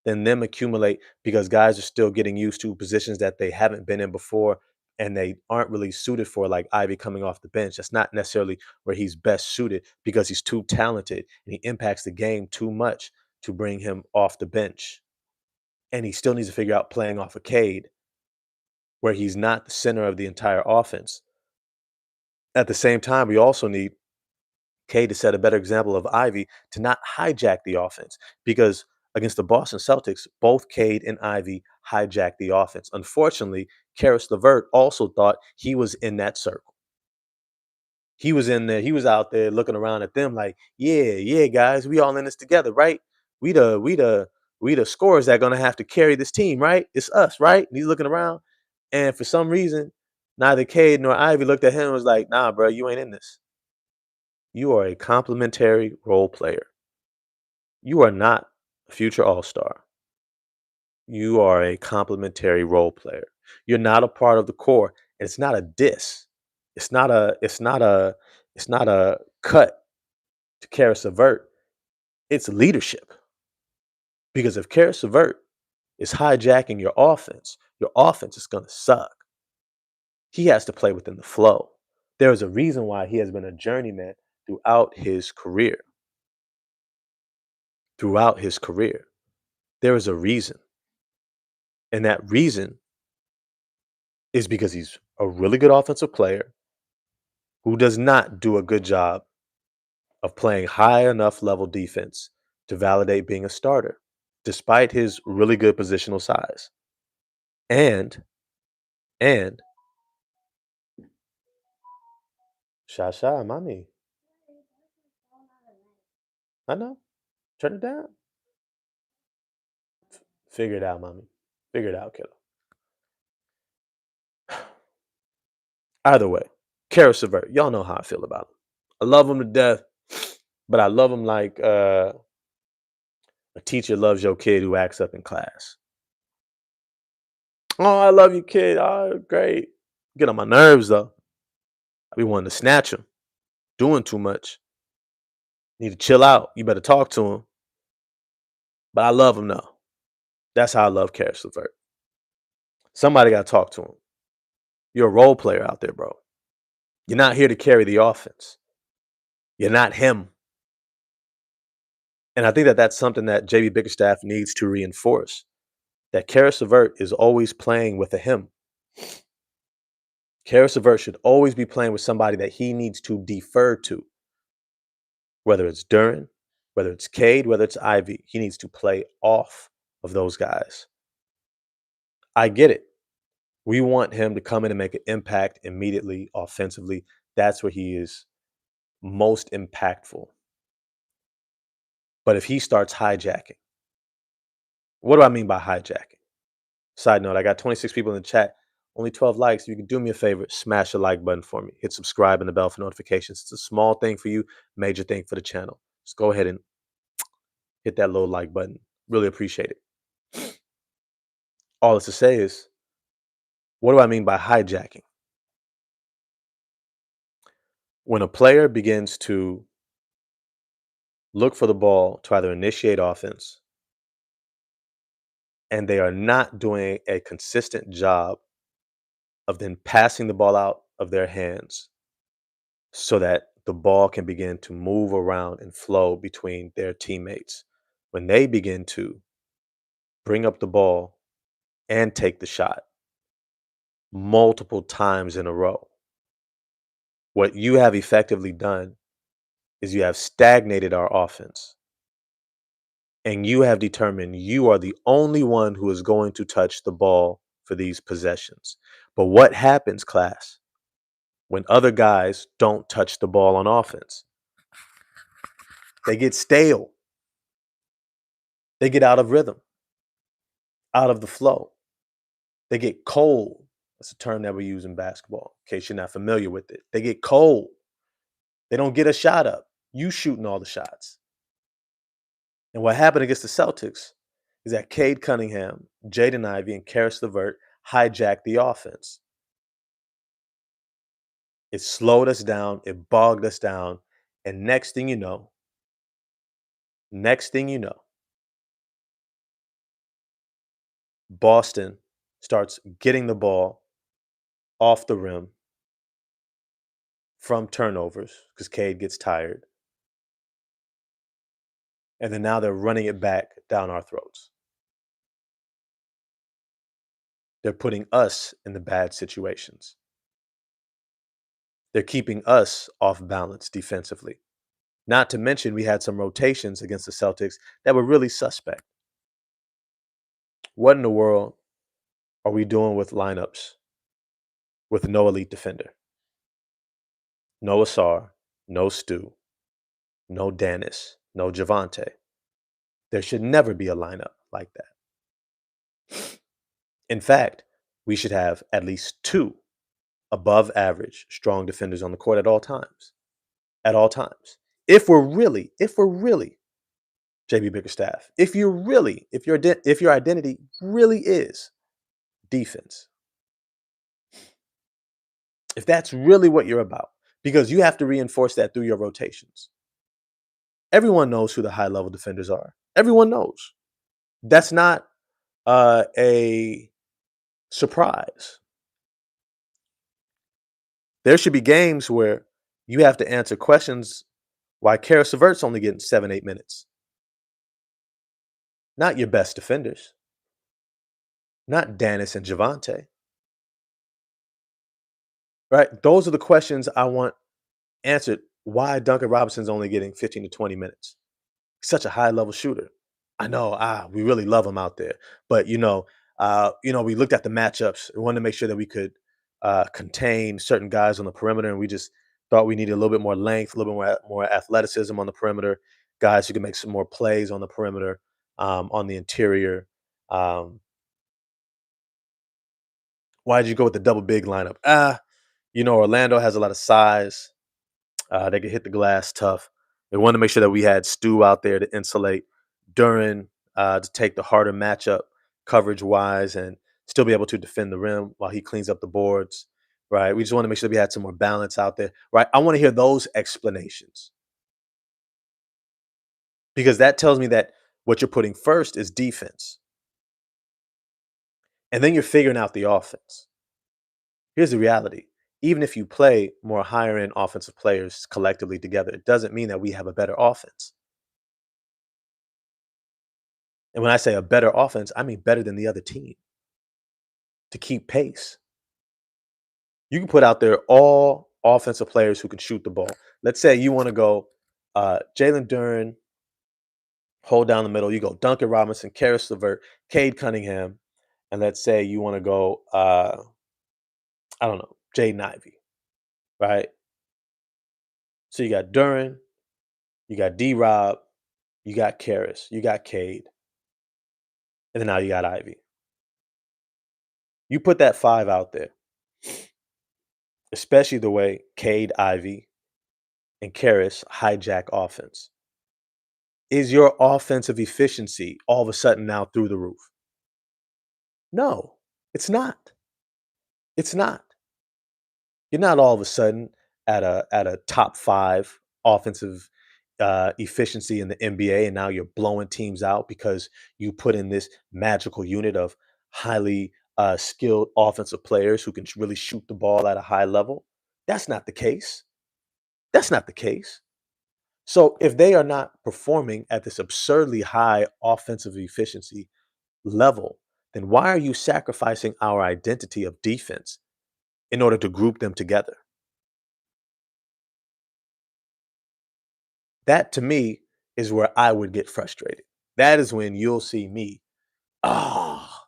than them accumulate because guys are still getting used to positions that they haven't been in before and they aren't really suited for, like Ivy coming off the bench. That's not necessarily where he's best suited because he's too talented and he impacts the game too much to bring him off the bench. And he still needs to figure out playing off a Cade where he's not the center of the entire offense. At the same time, we also need Cade to set a better example of Ivy to not hijack the offense because against the Boston Celtics, both Cade and Ivy hijacked the offense. Unfortunately, Karis LeVert also thought he was in that circle. He was in there, he was out there looking around at them like, yeah, guys, we all in this together, right? We the scorers that gonna have to carry this team, right? It's us, right? And he's looking around, and for some reason, neither Cade nor Ivy looked at him and was like, nah, bro, you ain't in this. You are a complimentary role player. You are not a future all-star. You are a complimentary role player. You're not a part of the core. And it's not a diss. It's not a cut to Karis LeVert. It's leadership. Because if Karis LeVert is hijacking your offense is gonna suck. He has to play within the flow. There is a reason why he has been a journeyman throughout his career. Throughout his career, there is a reason. And that reason is because he's a really good offensive player who does not do a good job of playing high enough level defense to validate being a starter, despite his really good positional size. And, and, Shasha, mommy, I know, turn it down. Figure it out, mommy. Figure it out, kiddo. Either way, Karis LeVert, y'all know how I feel about him. I love him to death, but I love him like a teacher loves your kid who acts up in class. Oh, I love you, kid. Oh, great. Get on my nerves though. I be wanting to snatch him. Doing too much. Need to chill out. You better talk to him. But I love him though. That's how I love Karis LeVert. Somebody got to talk to him. You're a role player out there, bro. You're not here to carry the offense. You're not him. And I think that that's something that JB Bickerstaff needs to reinforce. That Karis LeVert is always playing with a him. Karis LeVert should always be playing with somebody that he needs to defer to. Whether it's Duran, whether it's Cade, whether it's Ivy, he needs to play off of those guys. I get it. We want him to come in and make an impact immediately offensively. That's where he is most impactful. But if he starts hijacking, what do I mean by hijacking? Side note, I got 26 people in the chat, only 12 likes. If you can do me a favor, smash the like button for me. Hit subscribe and the bell for notifications. It's a small thing for you, major thing for the channel. Just go ahead and hit that little like button. Really appreciate it. All it's to say is, what do I mean by hijacking? When a player begins to look for the ball to either initiate offense and they are not doing a consistent job of then passing the ball out of their hands so that the ball can begin to move around and flow between their teammates. When they begin to bring up the ball and take the shot multiple times in a row, what you have effectively done is you have stagnated our offense. And you have determined you are the only one who is going to touch the ball for these possessions. But what happens, class, when other guys don't touch the ball on offense? They get stale. They get out of rhythm, out of the flow. They get cold. That's a term that we use in basketball, in case you're not familiar with it. They get cold. They don't get a shot up. You shooting all the shots. And what happened against the Celtics is that Cade Cunningham, Jaden Ivey, and Karis LeVert hijacked the offense. It slowed us down. It bogged us down. And next thing you know, Boston starts getting the ball off the rim from turnovers because Cade gets tired. And then now they're running it back down our throats. They're putting us in the bad situations. They're keeping us off balance defensively. Not to mention, we had some rotations against the Celtics that were really suspect. What in the world are we doing with lineups with no elite defender? No Asar, no Stu, no Dennis, no Javante. There should never be a lineup like that. In fact, we should have at least two above average strong defenders on the court at all times. At all times. If we're really JB Bickerstaff, if your identity really is defense, if that's really what you're about, because you have to reinforce that through your rotations. Everyone knows who the high level defenders are. Everyone knows. That's not a surprise. There should be games where you have to answer questions why Karis LeVert's only getting 7, 8 minutes. Not your best defenders. Not Dennis and Javante. Right? Those are the questions I want answered. Why Duncan Robinson's only getting 15 to 20 minutes? Such a high level shooter. I know, we really love him out there. But we looked at the matchups. We wanted to make sure that we could contain certain guys on the perimeter, and we just thought we needed a little bit more length, a little bit more athleticism on the perimeter, guys who can make some more plays on the perimeter, on the interior. Um, why did you go with the double big lineup? Orlando has a lot of size. They could hit the glass tough. They wanted to make sure that we had Stu out there to insulate Duran, to take the harder matchup coverage wise and still be able to defend the rim while he cleans up the boards. Right. We just want to make sure we had some more balance out there. Right. I want to hear those explanations because that tells me that what you're putting first is defense. And then you're figuring out the offense. Here's the reality. Even if you play more higher end offensive players collectively together, it doesn't mean that we have a better offense. And when I say a better offense, I mean better than the other team to keep pace. You can put out there all offensive players who can shoot the ball. Let's say you want to go Jalen Duren, hold down the middle. You go Duncan Robinson, Karis LeVert, Cade Cunningham, and let's say you want to go, I don't know, Jaden Ivey, right? So you got Duren, you got D Rob, you got Karis, you got Cade, and then now you got Ivy. You put that five out there, especially the way Cade, Ivy, and Karras hijack offense. Is your offensive efficiency all of a sudden now through the roof? No, it's not. It's not. You're not all of a sudden at a top five offensive efficiency in the NBA, and now you're blowing teams out because you put in this magical unit of highly skilled offensive players who can really shoot the ball at a high level. That's not the case. That's not the case. So if they are not performing at this absurdly high offensive efficiency level, then why are you sacrificing our identity of defense in order to group them together? That to me is where I would get frustrated. That is when you'll see me, ah,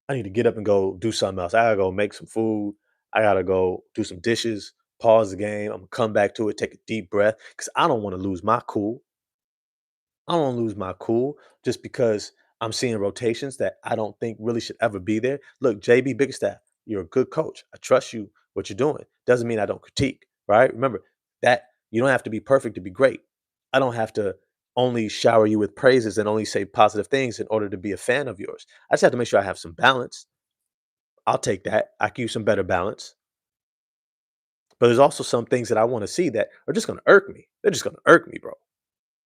I need to get up and go do something else. I gotta go make some food. I gotta go do some dishes, pause the game. I'm gonna come back to it, take a deep breath because I don't want to lose my cool. I don't lose my cool just because I'm seeing rotations that I don't think really should ever be there. Look, JB Biggerstaff, you're a good coach. I trust you, what you're doing. Doesn't mean I don't critique, right? Remember that you don't have to be perfect to be great. I don't have to only shower you with praises and only say positive things in order to be a fan of yours. I just have to make sure I have some balance. I'll take that. I can use some better balance. But there's also some things that I want to see that are just going to irk me. They're just going to irk me, bro.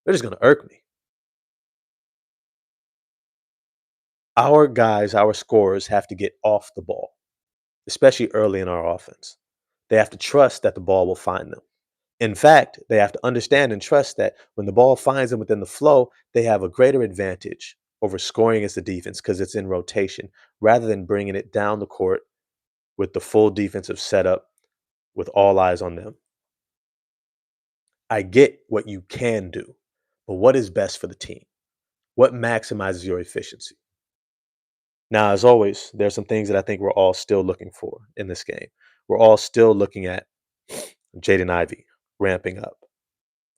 They're just going to irk me. Our guys, our scorers have to get off the ball, especially early in our offense. They have to trust that the ball will find them. In fact, they have to understand and trust that when the ball finds them within the flow, they have a greater advantage over scoring as the defense because it's in rotation rather than bringing it down the court with the full defensive setup with all eyes on them. I get what you can do, but what is best for the team? What maximizes your efficiency? Now, as always, there are some things that I think we're all still looking for in this game. We're all still looking at Jaden Ivey ramping up.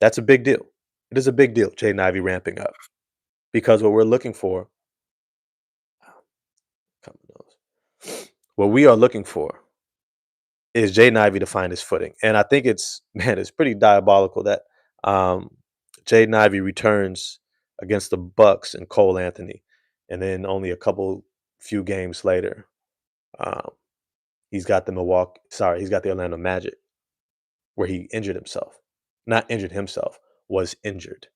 That's a big deal. It is a big deal, Jaden Ivey ramping up, because what we're looking for, what we are looking for is Jaden Ivey to find his footing. And I think it's, man, it's pretty diabolical that um, Jaden Ivey returns against the Bucks and Cole Anthony. And then only a few games later, um, he's got the Orlando Magic where he injured himself. Not injured himself, was injured.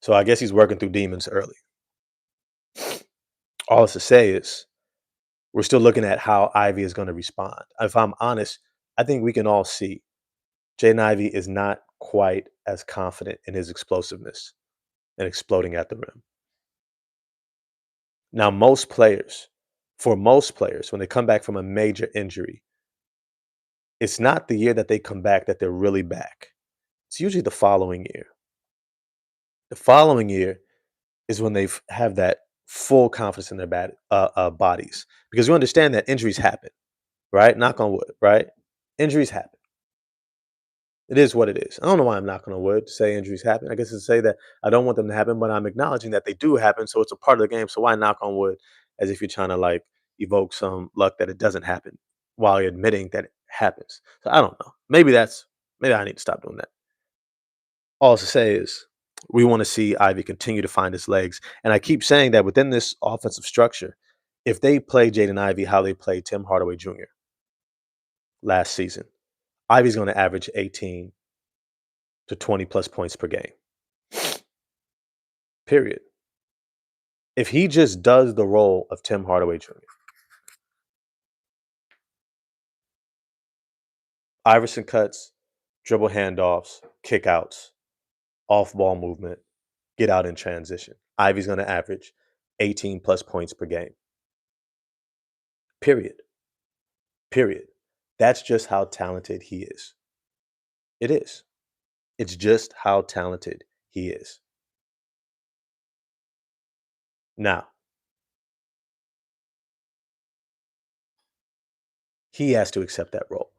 So I guess he's working through demons early. All it's to say is we're still looking at how Ivy is going to respond. If I'm honest, I think we can all see Jaden Ivey is not quite as confident in his explosiveness and exploding at the rim. Now, for most players, when they come back from a major injury, it's not the year that they come back that they're really back. It's usually the following year. The following year is when they have that full confidence in their bodies because you understand that injuries happen, right? Knock on wood, right? Injuries happen. It is what it is. I don't know why I'm knocking on wood to say injuries happen. I guess to say that I don't want them to happen, but I'm acknowledging that they do happen. So it's a part of the game. So why knock on wood as if you're trying to like evoke some luck that it doesn't happen while you're admitting that it happens? So I don't know. Maybe I need to stop doing that. All to say is we want to see Ivy continue to find his legs. And I keep saying that within this offensive structure, if they play Jaden Ivey how they played Tim Hardaway Jr. last season, Ivy's going to average 18 to 20 plus points per game. Period. If he just does the role of Tim Hardaway Jr., Iverson cuts, dribble handoffs, kickouts, off ball movement, get out in transition. Ivy's going to average 18 plus points per game. Period. Period. That's just how talented he is. It is. It's just how talented he is. Now, he has to accept that role.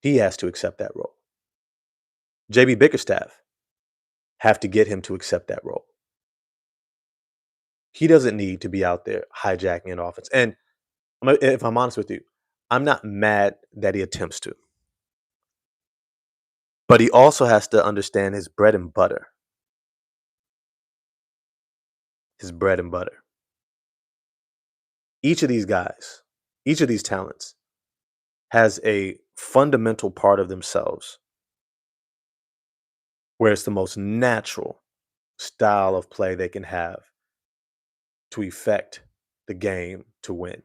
He has to accept that role. JB Bickerstaff have to get him to accept that role. He doesn't need to be out there hijacking an offense. And if I'm honest with you, I'm not mad that he attempts to. But he also has to understand his bread and butter. His bread and butter. Each of these guys, each of these talents has a fundamental part of themselves where it's the most natural style of play they can have to effect the game to win.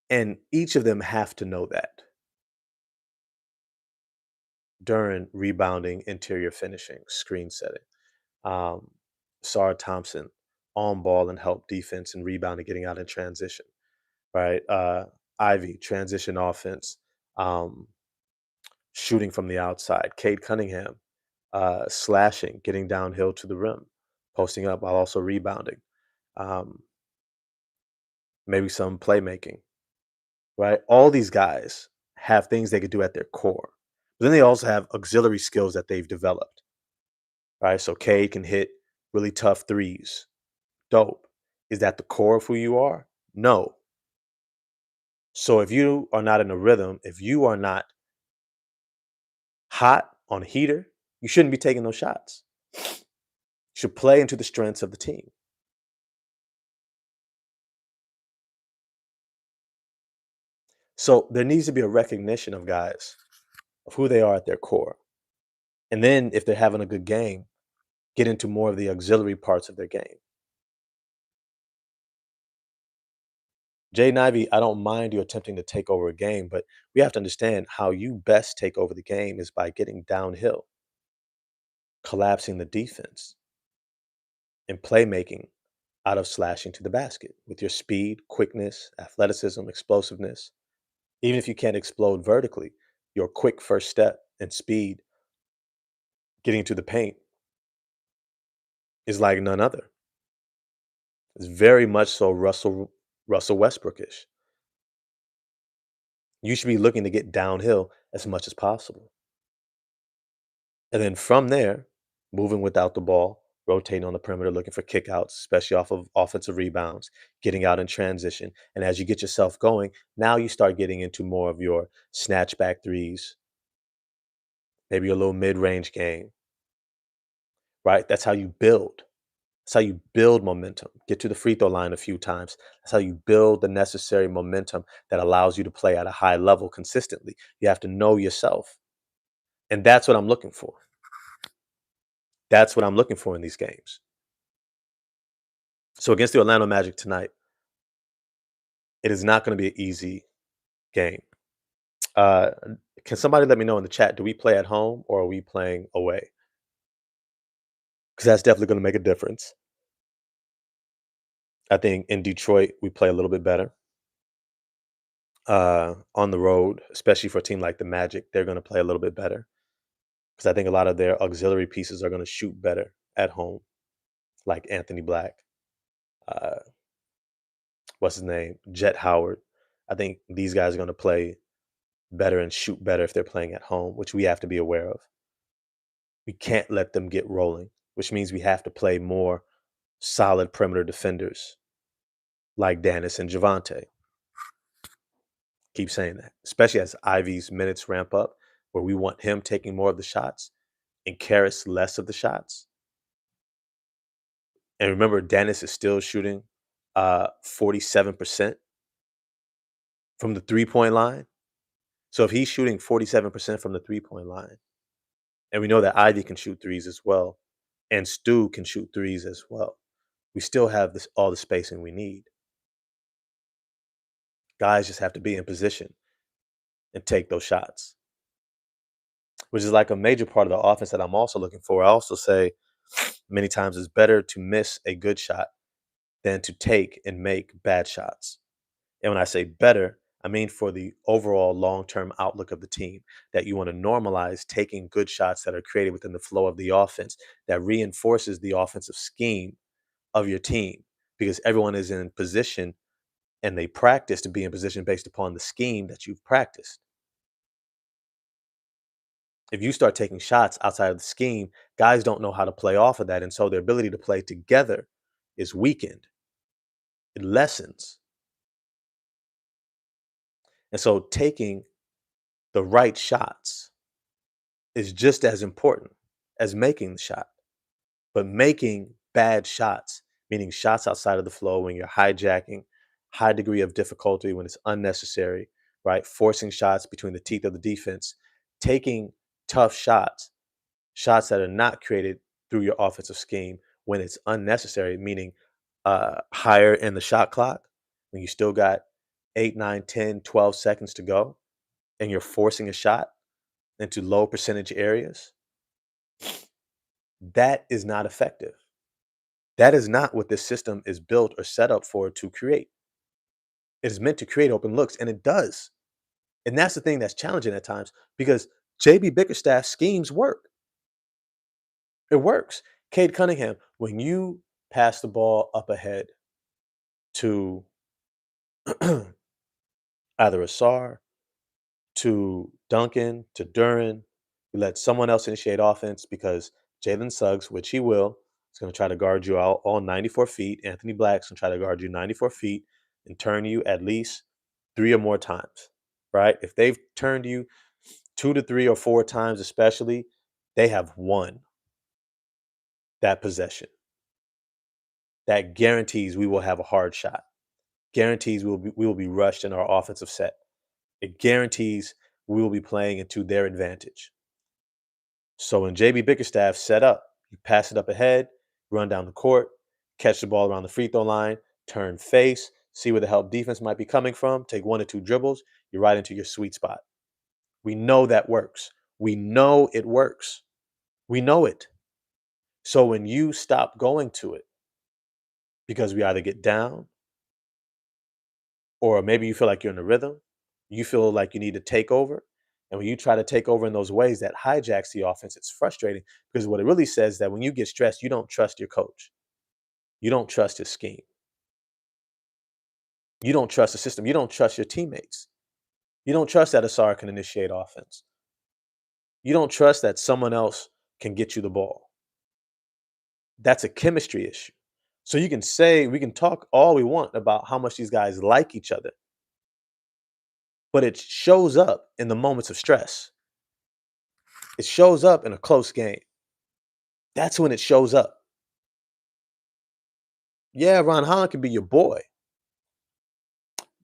And each of them have to know that during rebounding, interior finishing, screen setting. Um, Sar Thompson on ball and help defense and rebounding, getting out in transition, right? Ivy, transition offense, um, shooting from the outside. Cade Cunningham, slashing, getting downhill to the rim, posting up while also rebounding. Um, Maybe some playmaking, right? All these guys have things they could do at their core. But then they also have auxiliary skills that they've developed, right? So Cade can hit really tough threes. Dope. Is that the core of who you are? No. So if you are not in a rhythm, if you are not hot on heater, you shouldn't be taking those shots. You should play into the strengths of the team. So there needs to be a recognition of guys of who they are at their core. And then if they're having a good game, get into more of the auxiliary parts of their game. Jaden Ivey, I don't mind you attempting to take over a game, but we have to understand how you best take over the game is by getting downhill, collapsing the defense, and playmaking out of slashing to the basket with your speed, quickness, athleticism, explosiveness. Even if you can't explode vertically, your quick first step and speed getting to the paint is like none other. It's very much so Russell Westbrookish. You should be looking to get downhill as much as possible. And then from there, moving without the ball, rotating on the perimeter, looking for kickouts, especially off of offensive rebounds, getting out in transition. And as you get yourself going, now you start getting into more of your snatch back threes, maybe a little mid range game, right? That's how you build. That's how you build momentum. Get to the free throw line a few times. That's how you build the necessary momentum that allows you to play at a high level consistently. You have to know yourself. And that's what I'm looking for. That's what I'm looking for in these games. So against the Orlando Magic tonight, It is not going to be an easy game. Uh, can somebody let me know in the chat? Do we play at home or are we playing away? Because that's definitely going to make a difference. I think in Detroit we play a little bit better. On the road, especially for a team like the Magic, they're going to play a little bit better because I think a lot of their auxiliary pieces are going to shoot better at home, like Anthony Black. Uh, what's his name? Jet Howard. I think these guys are going to play better and shoot better if they're playing at home, which we have to be aware of. We can't let them get rolling, which means we have to play more solid perimeter defenders like Dennis and Javante. Keep saying that, especially as Ivy's minutes ramp up, where we want him taking more of the shots and Karras less of the shots. And remember, Dennis is still shooting 47% from the 3-point line. So if he's shooting 47% from the 3-point line, and we know that Ivy can shoot threes as well, and Stu can shoot threes as well, we still have this all the spacing we need. Guys just have to be in position and take those shots, which is like a major part of the offense that I'm also looking for. I also say many times it's better to miss a good shot than to take and make bad shots. And when I say better, I mean for the overall long-term outlook of the team, that you want to normalize taking good shots that are created within the flow of the offense, that reinforces the offensive scheme of your team because everyone is in position and they practice to be in position based upon the scheme that you've practiced. If you start taking shots outside of the scheme, guys don't know how to play off of that. And so their ability to play together is weakened. It lessens. And so taking the right shots is just as important as making the shot. But making bad shots, meaning shots outside of the flow when you're hijacking, high degree of difficulty when it's unnecessary, right? Forcing shots between the teeth of the defense, taking tough shots, shots that are not created through your offensive scheme when it's unnecessary, meaning higher in the shot clock, when you still got 8, 9, 10, 12 seconds to go and you're forcing a shot into low percentage areas, that is not effective. That is not what this system is built or set up for to create. It is meant to create open looks, and it does. And that's the thing that's challenging at times because JB Bickerstaff's schemes work. It works. Cade Cunningham, when you pass the ball up ahead to either Asar, to Duncan, to Duran, you let someone else initiate offense because Jalen Suggs, which he will, is going to try to guard you out all 94 feet. Anthony Black's going to try to guard you 94 feet and turn you at least 3 or more times, right? If they've turned you 2 to 3 or 4 times, especially, they have won that possession. That guarantees we will have a hard shot. Guarantees we will be rushed in our offensive set. It guarantees we will be playing into their advantage. So when JB Bickerstaff set up, you pass it up ahead, run down the court, catch the ball around the free throw line, turn face, see where the help defense might be coming from, take 1 or 2 dribbles, you're right into your sweet spot. We know that works. We know it works. We know it. So when you stop going to it because we either get down or maybe you feel like you're in a rhythm, you feel like you need to take over. And when you try to take over in those ways that hijacks the offense, it's frustrating because what it really says is that when you get stressed, you don't trust your coach. You don't trust his scheme. You don't trust the system. You don't trust your teammates. You don't trust that Asar can initiate offense. You don't trust that someone else can get you the ball. That's a chemistry issue. So you can say, we can talk all we want about how much these guys like each other, but it shows up in the moments of stress. It shows up in a close game. That's when it shows up. Yeah, Ron Holland can be your boy,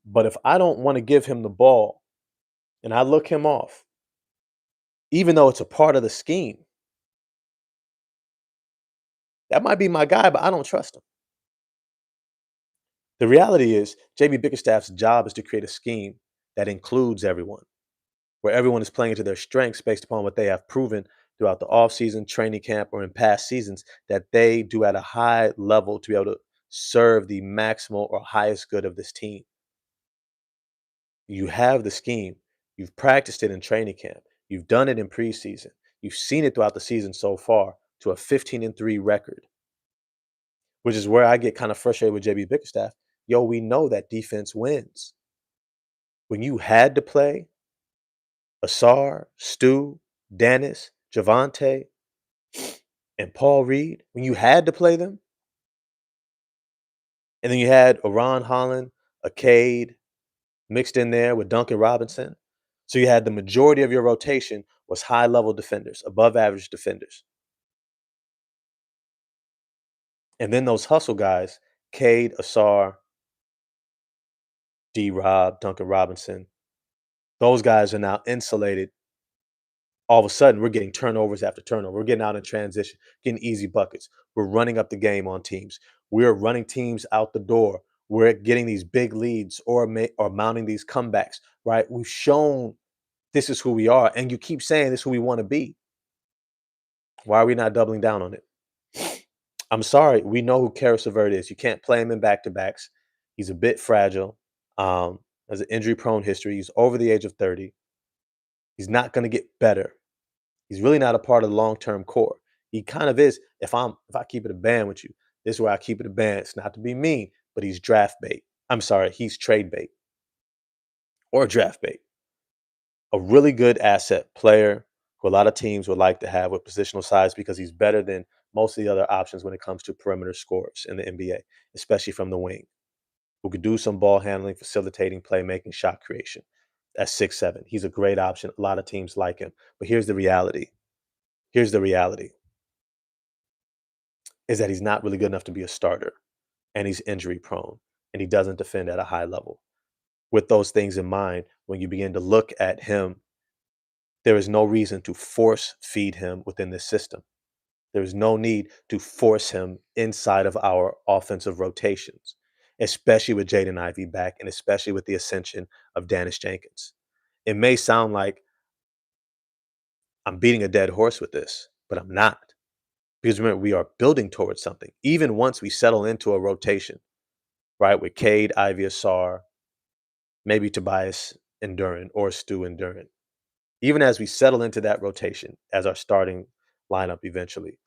but if I don't want to give him the ball and I look him off, even though it's a part of the scheme, that might be my guy, but I don't trust him. The reality is, JB Bickerstaff's job is to create a scheme that includes everyone, where everyone is playing to their strengths based upon what they have proven throughout the offseason, training camp, or in past seasons that they do at a high level to be able to serve the maximal or highest good of this team. You have the scheme, you've practiced it in training camp, you've done it in preseason, you've seen it throughout the season so far to a 15-3 record, which is where I get kind of frustrated with JB Bickerstaff. Yo, we know that defense wins. When you had to play Asar, Stu, Dennis, Javante, and Paul Reed, when you had to play them, and then you had Aron Holland, a Cade mixed in there with Duncan Robinson. So you had the majority of your rotation was high level defenders, above average defenders. And then those hustle guys, Cade, Asar, D Rob, Duncan Robinson, those guys are now insulated. All of a sudden, we're getting turnovers after turnover. We're getting out in transition, getting easy buckets. We're running up the game on teams. We're running teams out the door. We're getting these big leads or mounting these comebacks, right? We've shown this is who we are. And you keep saying this is who we want to be. Why are we not doubling down on it? I'm sorry. We know who Karis LeVert is. You can't play him in back-to-backs. He's a bit fragile. Has an injury-prone history. He's over the age of 30. He's not going to get better. He's really not a part of the long-term core. He kind of is. If I keep it a band with you, this is where I keep it a band. It's not to be mean, but he's draft bait. I'm sorry, he's trade bait or draft bait. A really good asset player who a lot of teams would like to have with positional size because he's better than most of the other options when it comes to perimeter scorers in the NBA, especially from the wing, who could do some ball handling, facilitating, playmaking, shot creation. At 6'7", he's a great option. A lot of teams like him. But here's the reality. Here's the reality is that he's not really good enough to be a starter, and he's injury prone, and he doesn't defend at a high level. With those things in mind, when you begin to look at him, there is no reason to force feed him within this system. There is no need to force him inside of our offensive rotations, especially with Jaden Ivey back and especially with the ascension of Dennis Jenkins. It may sound like I'm beating a dead horse with this, but I'm not. Because remember, we are building towards something. Even once we settle into a rotation, right, with Cade, Ivy Asar, maybe Tobias and Duran or Stu and Duran. Even as we settle into that rotation as our starting lineup eventually.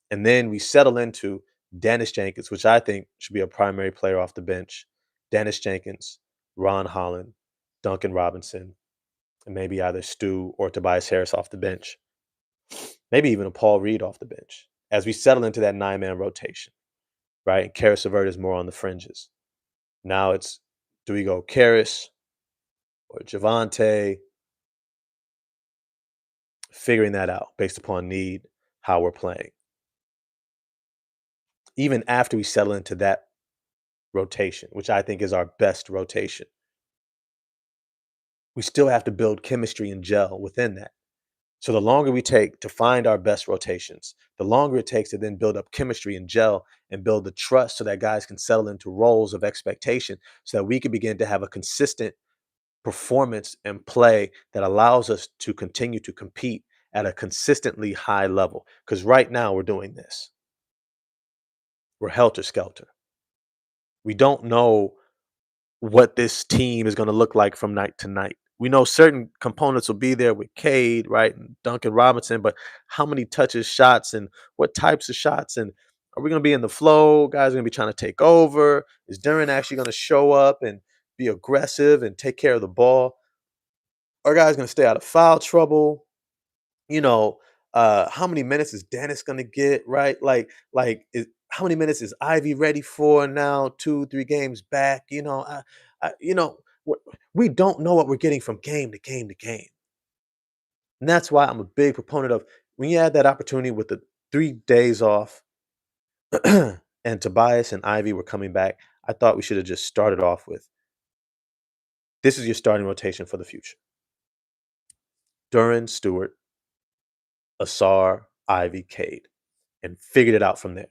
And then we settle into Dennis Jenkins, which I think should be a primary player off the bench. Dennis Jenkins, Ron Holland, Duncan Robinson, and maybe either Stu or Tobias Harris off the bench. Maybe even a Paul Reed off the bench. As we settle into that 9-man rotation, right? And Karis LeVert is more on the fringes. Now it's, do we go Karis or Javante? Figuring that out based upon need, how we're playing. Even after we settle into that rotation, which I think is our best rotation, we still have to build chemistry and gel within that. So the longer we take to find our best rotations, the longer it takes to then build up chemistry and gel and build the trust so that guys can settle into roles of expectation so that we can begin to have a consistent performance and play that allows us to continue to compete at a consistently high level. Because right now we're doing this. We're helter skelter. We don't know what this team is going to look like from night to night. We know certain components will be there with Cade, right, and Duncan Robinson, but how many touches, shots, and what types of shots, and are we going to be in the flow? Guys are going to be trying to take over. Is Duran actually going to show up and be aggressive and take care of the ball? Are guys going to stay out of foul trouble? You know, how many minutes is Dennis going to get? Right, how many minutes is Ivy ready for now? 2, 3 games back. We don't know what we're getting from game to game to game. And that's why I'm a big proponent of when you had that opportunity with the 3 days off and Tobias and Ivy were coming back, I thought we should have just started off with this is your starting rotation for the future. Duran, Stewart, Asar, Ivy, Cade, and figured it out from there.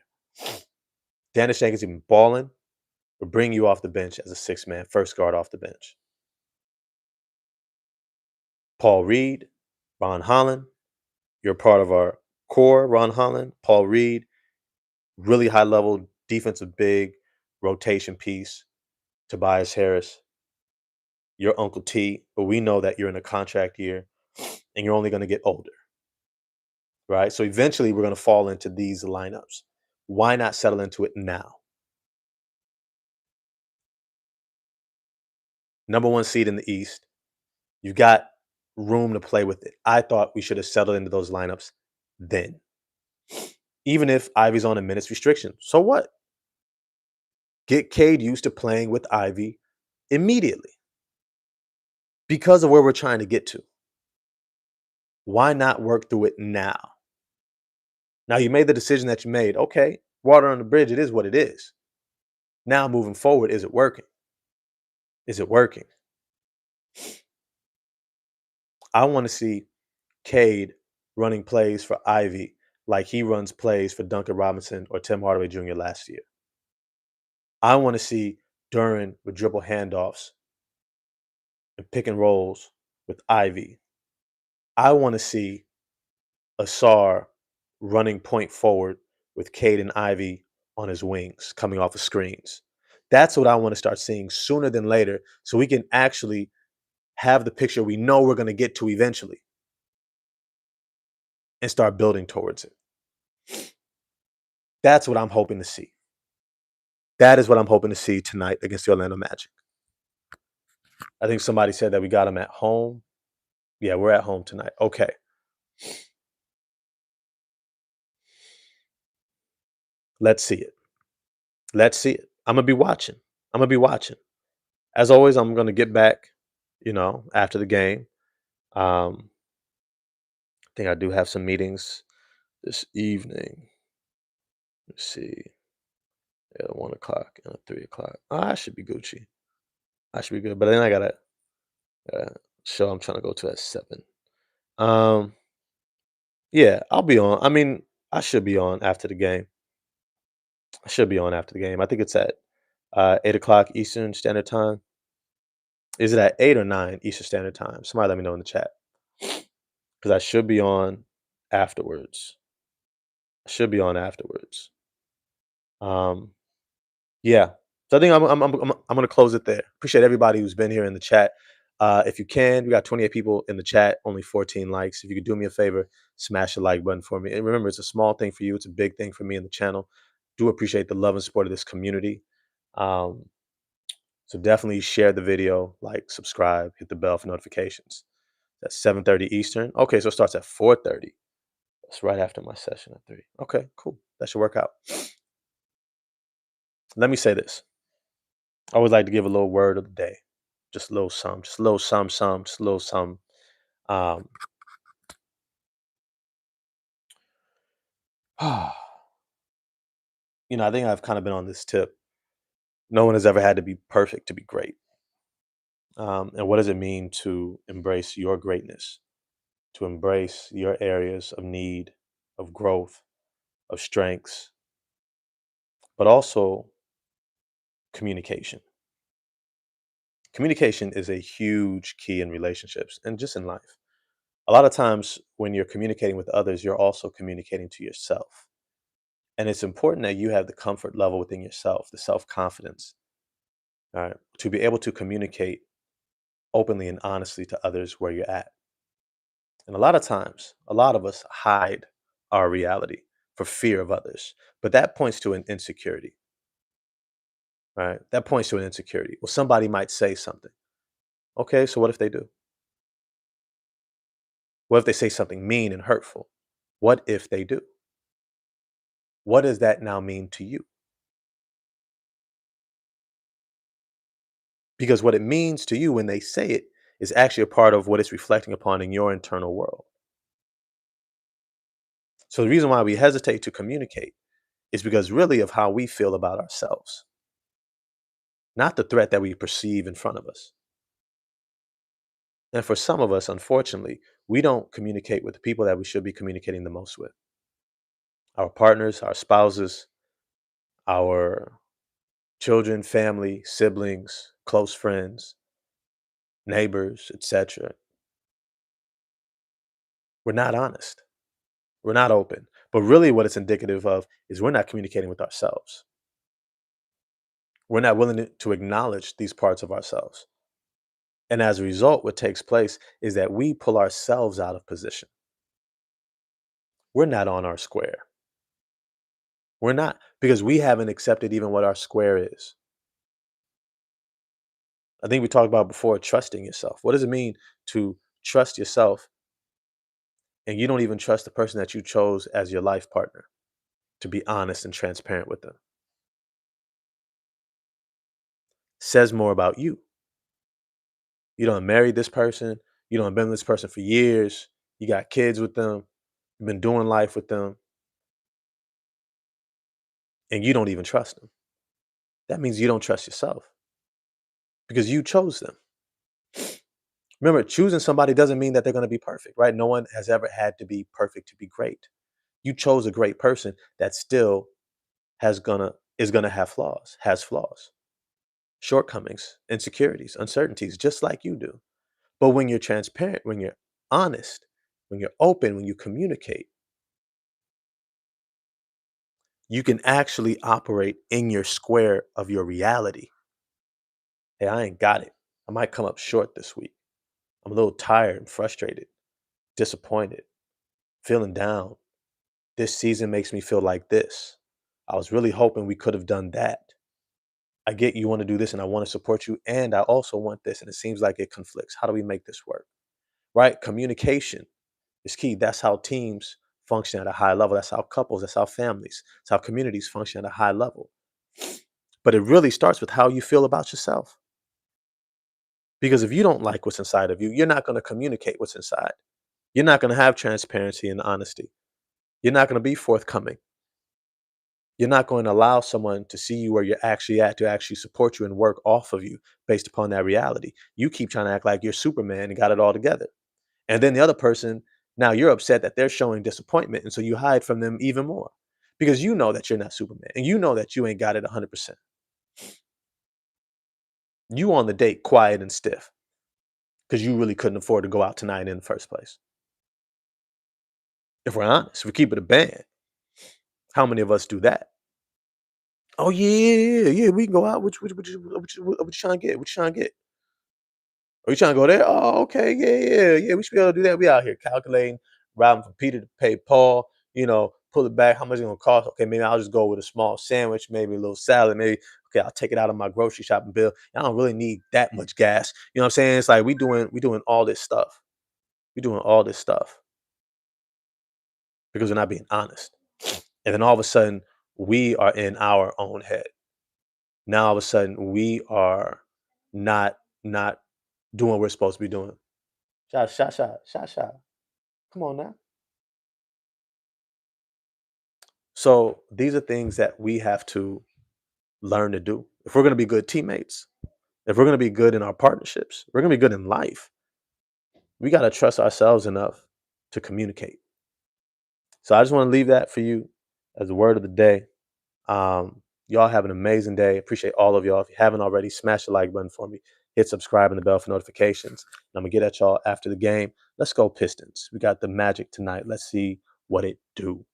Dennis Jenkins even balling. We'll bring you off the bench as a six man, first guard off the bench. Paul Reed, Ron Holland, you're part of our core, Ron Holland, Paul Reed, really high level defensive big rotation piece. Tobias Harris, your Uncle T, but we know that you're in a contract year and you're only going to get older, right? So eventually we're going to fall into these lineups. Why not settle into it now? Number one seed in the East. You've got room to play with it. I thought we should have settled into those lineups then. Even if Ivy's on a minutes restriction. So what? Get Cade used to playing with Ivy immediately because of where we're trying to get to. Why not work through it now? Now you made the decision that you made. Okay, water on the bridge, it is what it is. Now moving forward, is it working? Is it working? I want to see Cade running plays for Ivy like he runs plays for Duncan Robinson or Tim Hardaway Jr. last year. I want to see Duran with dribble handoffs and pick and rolls with Ivy. I want to see Asar running point forward with Cade and Ivy on his wings coming off of screens. That's what I want to start seeing sooner than later so we can actually have the picture we know we're going to get to eventually and start building towards it. That's what I'm hoping to see. That is what I'm hoping to see tonight against the Orlando Magic. I think somebody said that we got them at home. Yeah, we're at home tonight. Okay. Let's see it. Let's see it. I'm going to be watching. I'm going to be watching. As always, I'm going to get back, after the game. I think I do have some meetings this evening. Let's see. At 1 o'clock and at 3 o'clock. I should be Gucci. I should be good. But then I got a show I'm trying to go to at 7. Um, yeah, I'll be on. I mean, I should be on after the game. I should be on after the game. I think it's at 8 o'clock Eastern Standard Time. Is it at 8 or 9 Eastern Standard Time? Somebody let me know in the chat. Because I should be on afterwards. I should be on afterwards. Yeah. So I think I'm gonna close it there. Appreciate everybody who's been here in the chat. If you can, we got 28 people in the chat, only 14 likes. If you could do me a favor, smash the like button for me. And remember, it's a small thing for you. It's a big thing for me and the channel. Do appreciate the love and support of this community. Um, so definitely share the video, like, subscribe, hit the bell for notifications. That's 7:30 Eastern. Okay, so it starts at 4:30. That's right after my session at 3. Okay, cool. That should work out. Let me say this. I always like to give a little word of the day. Just a little some, just a little some, just a little some. Um, I think I've kind of been on this tip. No one has ever had to be perfect to be great. And what does it mean to embrace your greatness, to embrace your areas of need, of growth, of strengths, but also communication. Communication is a huge key in relationships and just in life. A lot of times when you're communicating with others, you're also communicating to yourself. And it's important that you have the comfort level within yourself, the self confidence, all right, to be able to communicate openly and honestly to others where you're at. And a lot of times, a lot of us hide our reality for fear of others. But that points to an insecurity, right? That points to an insecurity. Well, somebody might say something. Okay, so what if they do? What if they say something mean and hurtful? What if they do? What does that now mean to you? Because what it means to you when they say it is actually a part of what it's reflecting upon in your internal world. So the reason why we hesitate to communicate is because really of how we feel about ourselves, not the threat that we perceive in front of us. And for some of us, unfortunately, we don't communicate with the people that we should be communicating the most with. Our partners, our spouses, our children, family, siblings, close friends, neighbors, etc. We're not honest. We're not open. But really, what it's indicative of is we're not communicating with ourselves. We're not willing to acknowledge these parts of ourselves. And as a result, what takes place is that we pull ourselves out of position. We're not on our square. We're not, because we haven't accepted even what our square is. I think we talked about before trusting yourself. What does it mean to trust yourself and you don't even trust the person that you chose as your life partner to be honest and transparent with them? Says more about you. You don't marry this person, you don't been with this person for years, you got kids with them, you've been doing life with them, and you don't even trust them. That means you don't trust yourself because you chose them. Remember, choosing somebody doesn't mean that they're going to be perfect, right? No one has ever had to be perfect to be great. You chose a great person that still is gonna have flaws, has flaws, shortcomings, insecurities, uncertainties, just like you do. But when you're transparent, when you're honest, when you're open, when you communicate, you can actually operate in your square of your reality. Hey, I ain't got it. I might come up short this week. I'm a little tired and frustrated, disappointed, feeling down. This season makes me feel like this. I was really hoping we could have done that. I get you want to do this and I want to support you. And I also want this. And it seems like it conflicts. How do we make this work? Right? Communication is key. That's how teams function at a high level. That's how couples, that's how families, that's how communities function at a high level. But it really starts with how you feel about yourself. Because if you don't like what's inside of you, you're not going to communicate what's inside. You're not going to have transparency and honesty. You're not going to be forthcoming. You're not going to allow someone to see you where you're actually at to actually support you and work off of you based upon that reality. You keep trying to act like you're Superman and got it all together. And then the other person, now you're upset that they're showing disappointment. And so you hide from them even more because you know that you're not Superman and you know that you ain't got it 100%. You on the date quiet and stiff because you really couldn't afford to go out tonight in the first place. If we're honest, we keep it a band. How many of us do that? Oh yeah, we can go out. What you trying to get? What you trying to get? Are you trying to go there? Oh, okay, yeah. We should be able to do that. We out here calculating, robbing from Peter to pay Paul. Pull it back. How much it gonna cost? Okay, maybe I'll just go with a small sandwich, maybe a little salad. Maybe okay, I'll take it out of my grocery shopping bill. I don't really need that much gas. You know what I'm saying? It's like we doing all this stuff. We doing all this stuff because we're not being honest. And then all of a sudden, we are in our own head. Now all of a sudden, we are not doing what we're supposed to be doing. Shot. Come on now. So these are things that we have to learn to do. If we're going to be good teammates, if we're going to be good in our partnerships, we're going to be good in life. We got to trust ourselves enough to communicate. So I just want to leave that for you as the word of the day. Y'all have an amazing day. Appreciate all of y'all. If you haven't already, smash the like button for me. Hit subscribe and the bell for notifications. And I'm gonna get at y'all after the game. Let's go Pistons. We got the Magic tonight. Let's see what it do.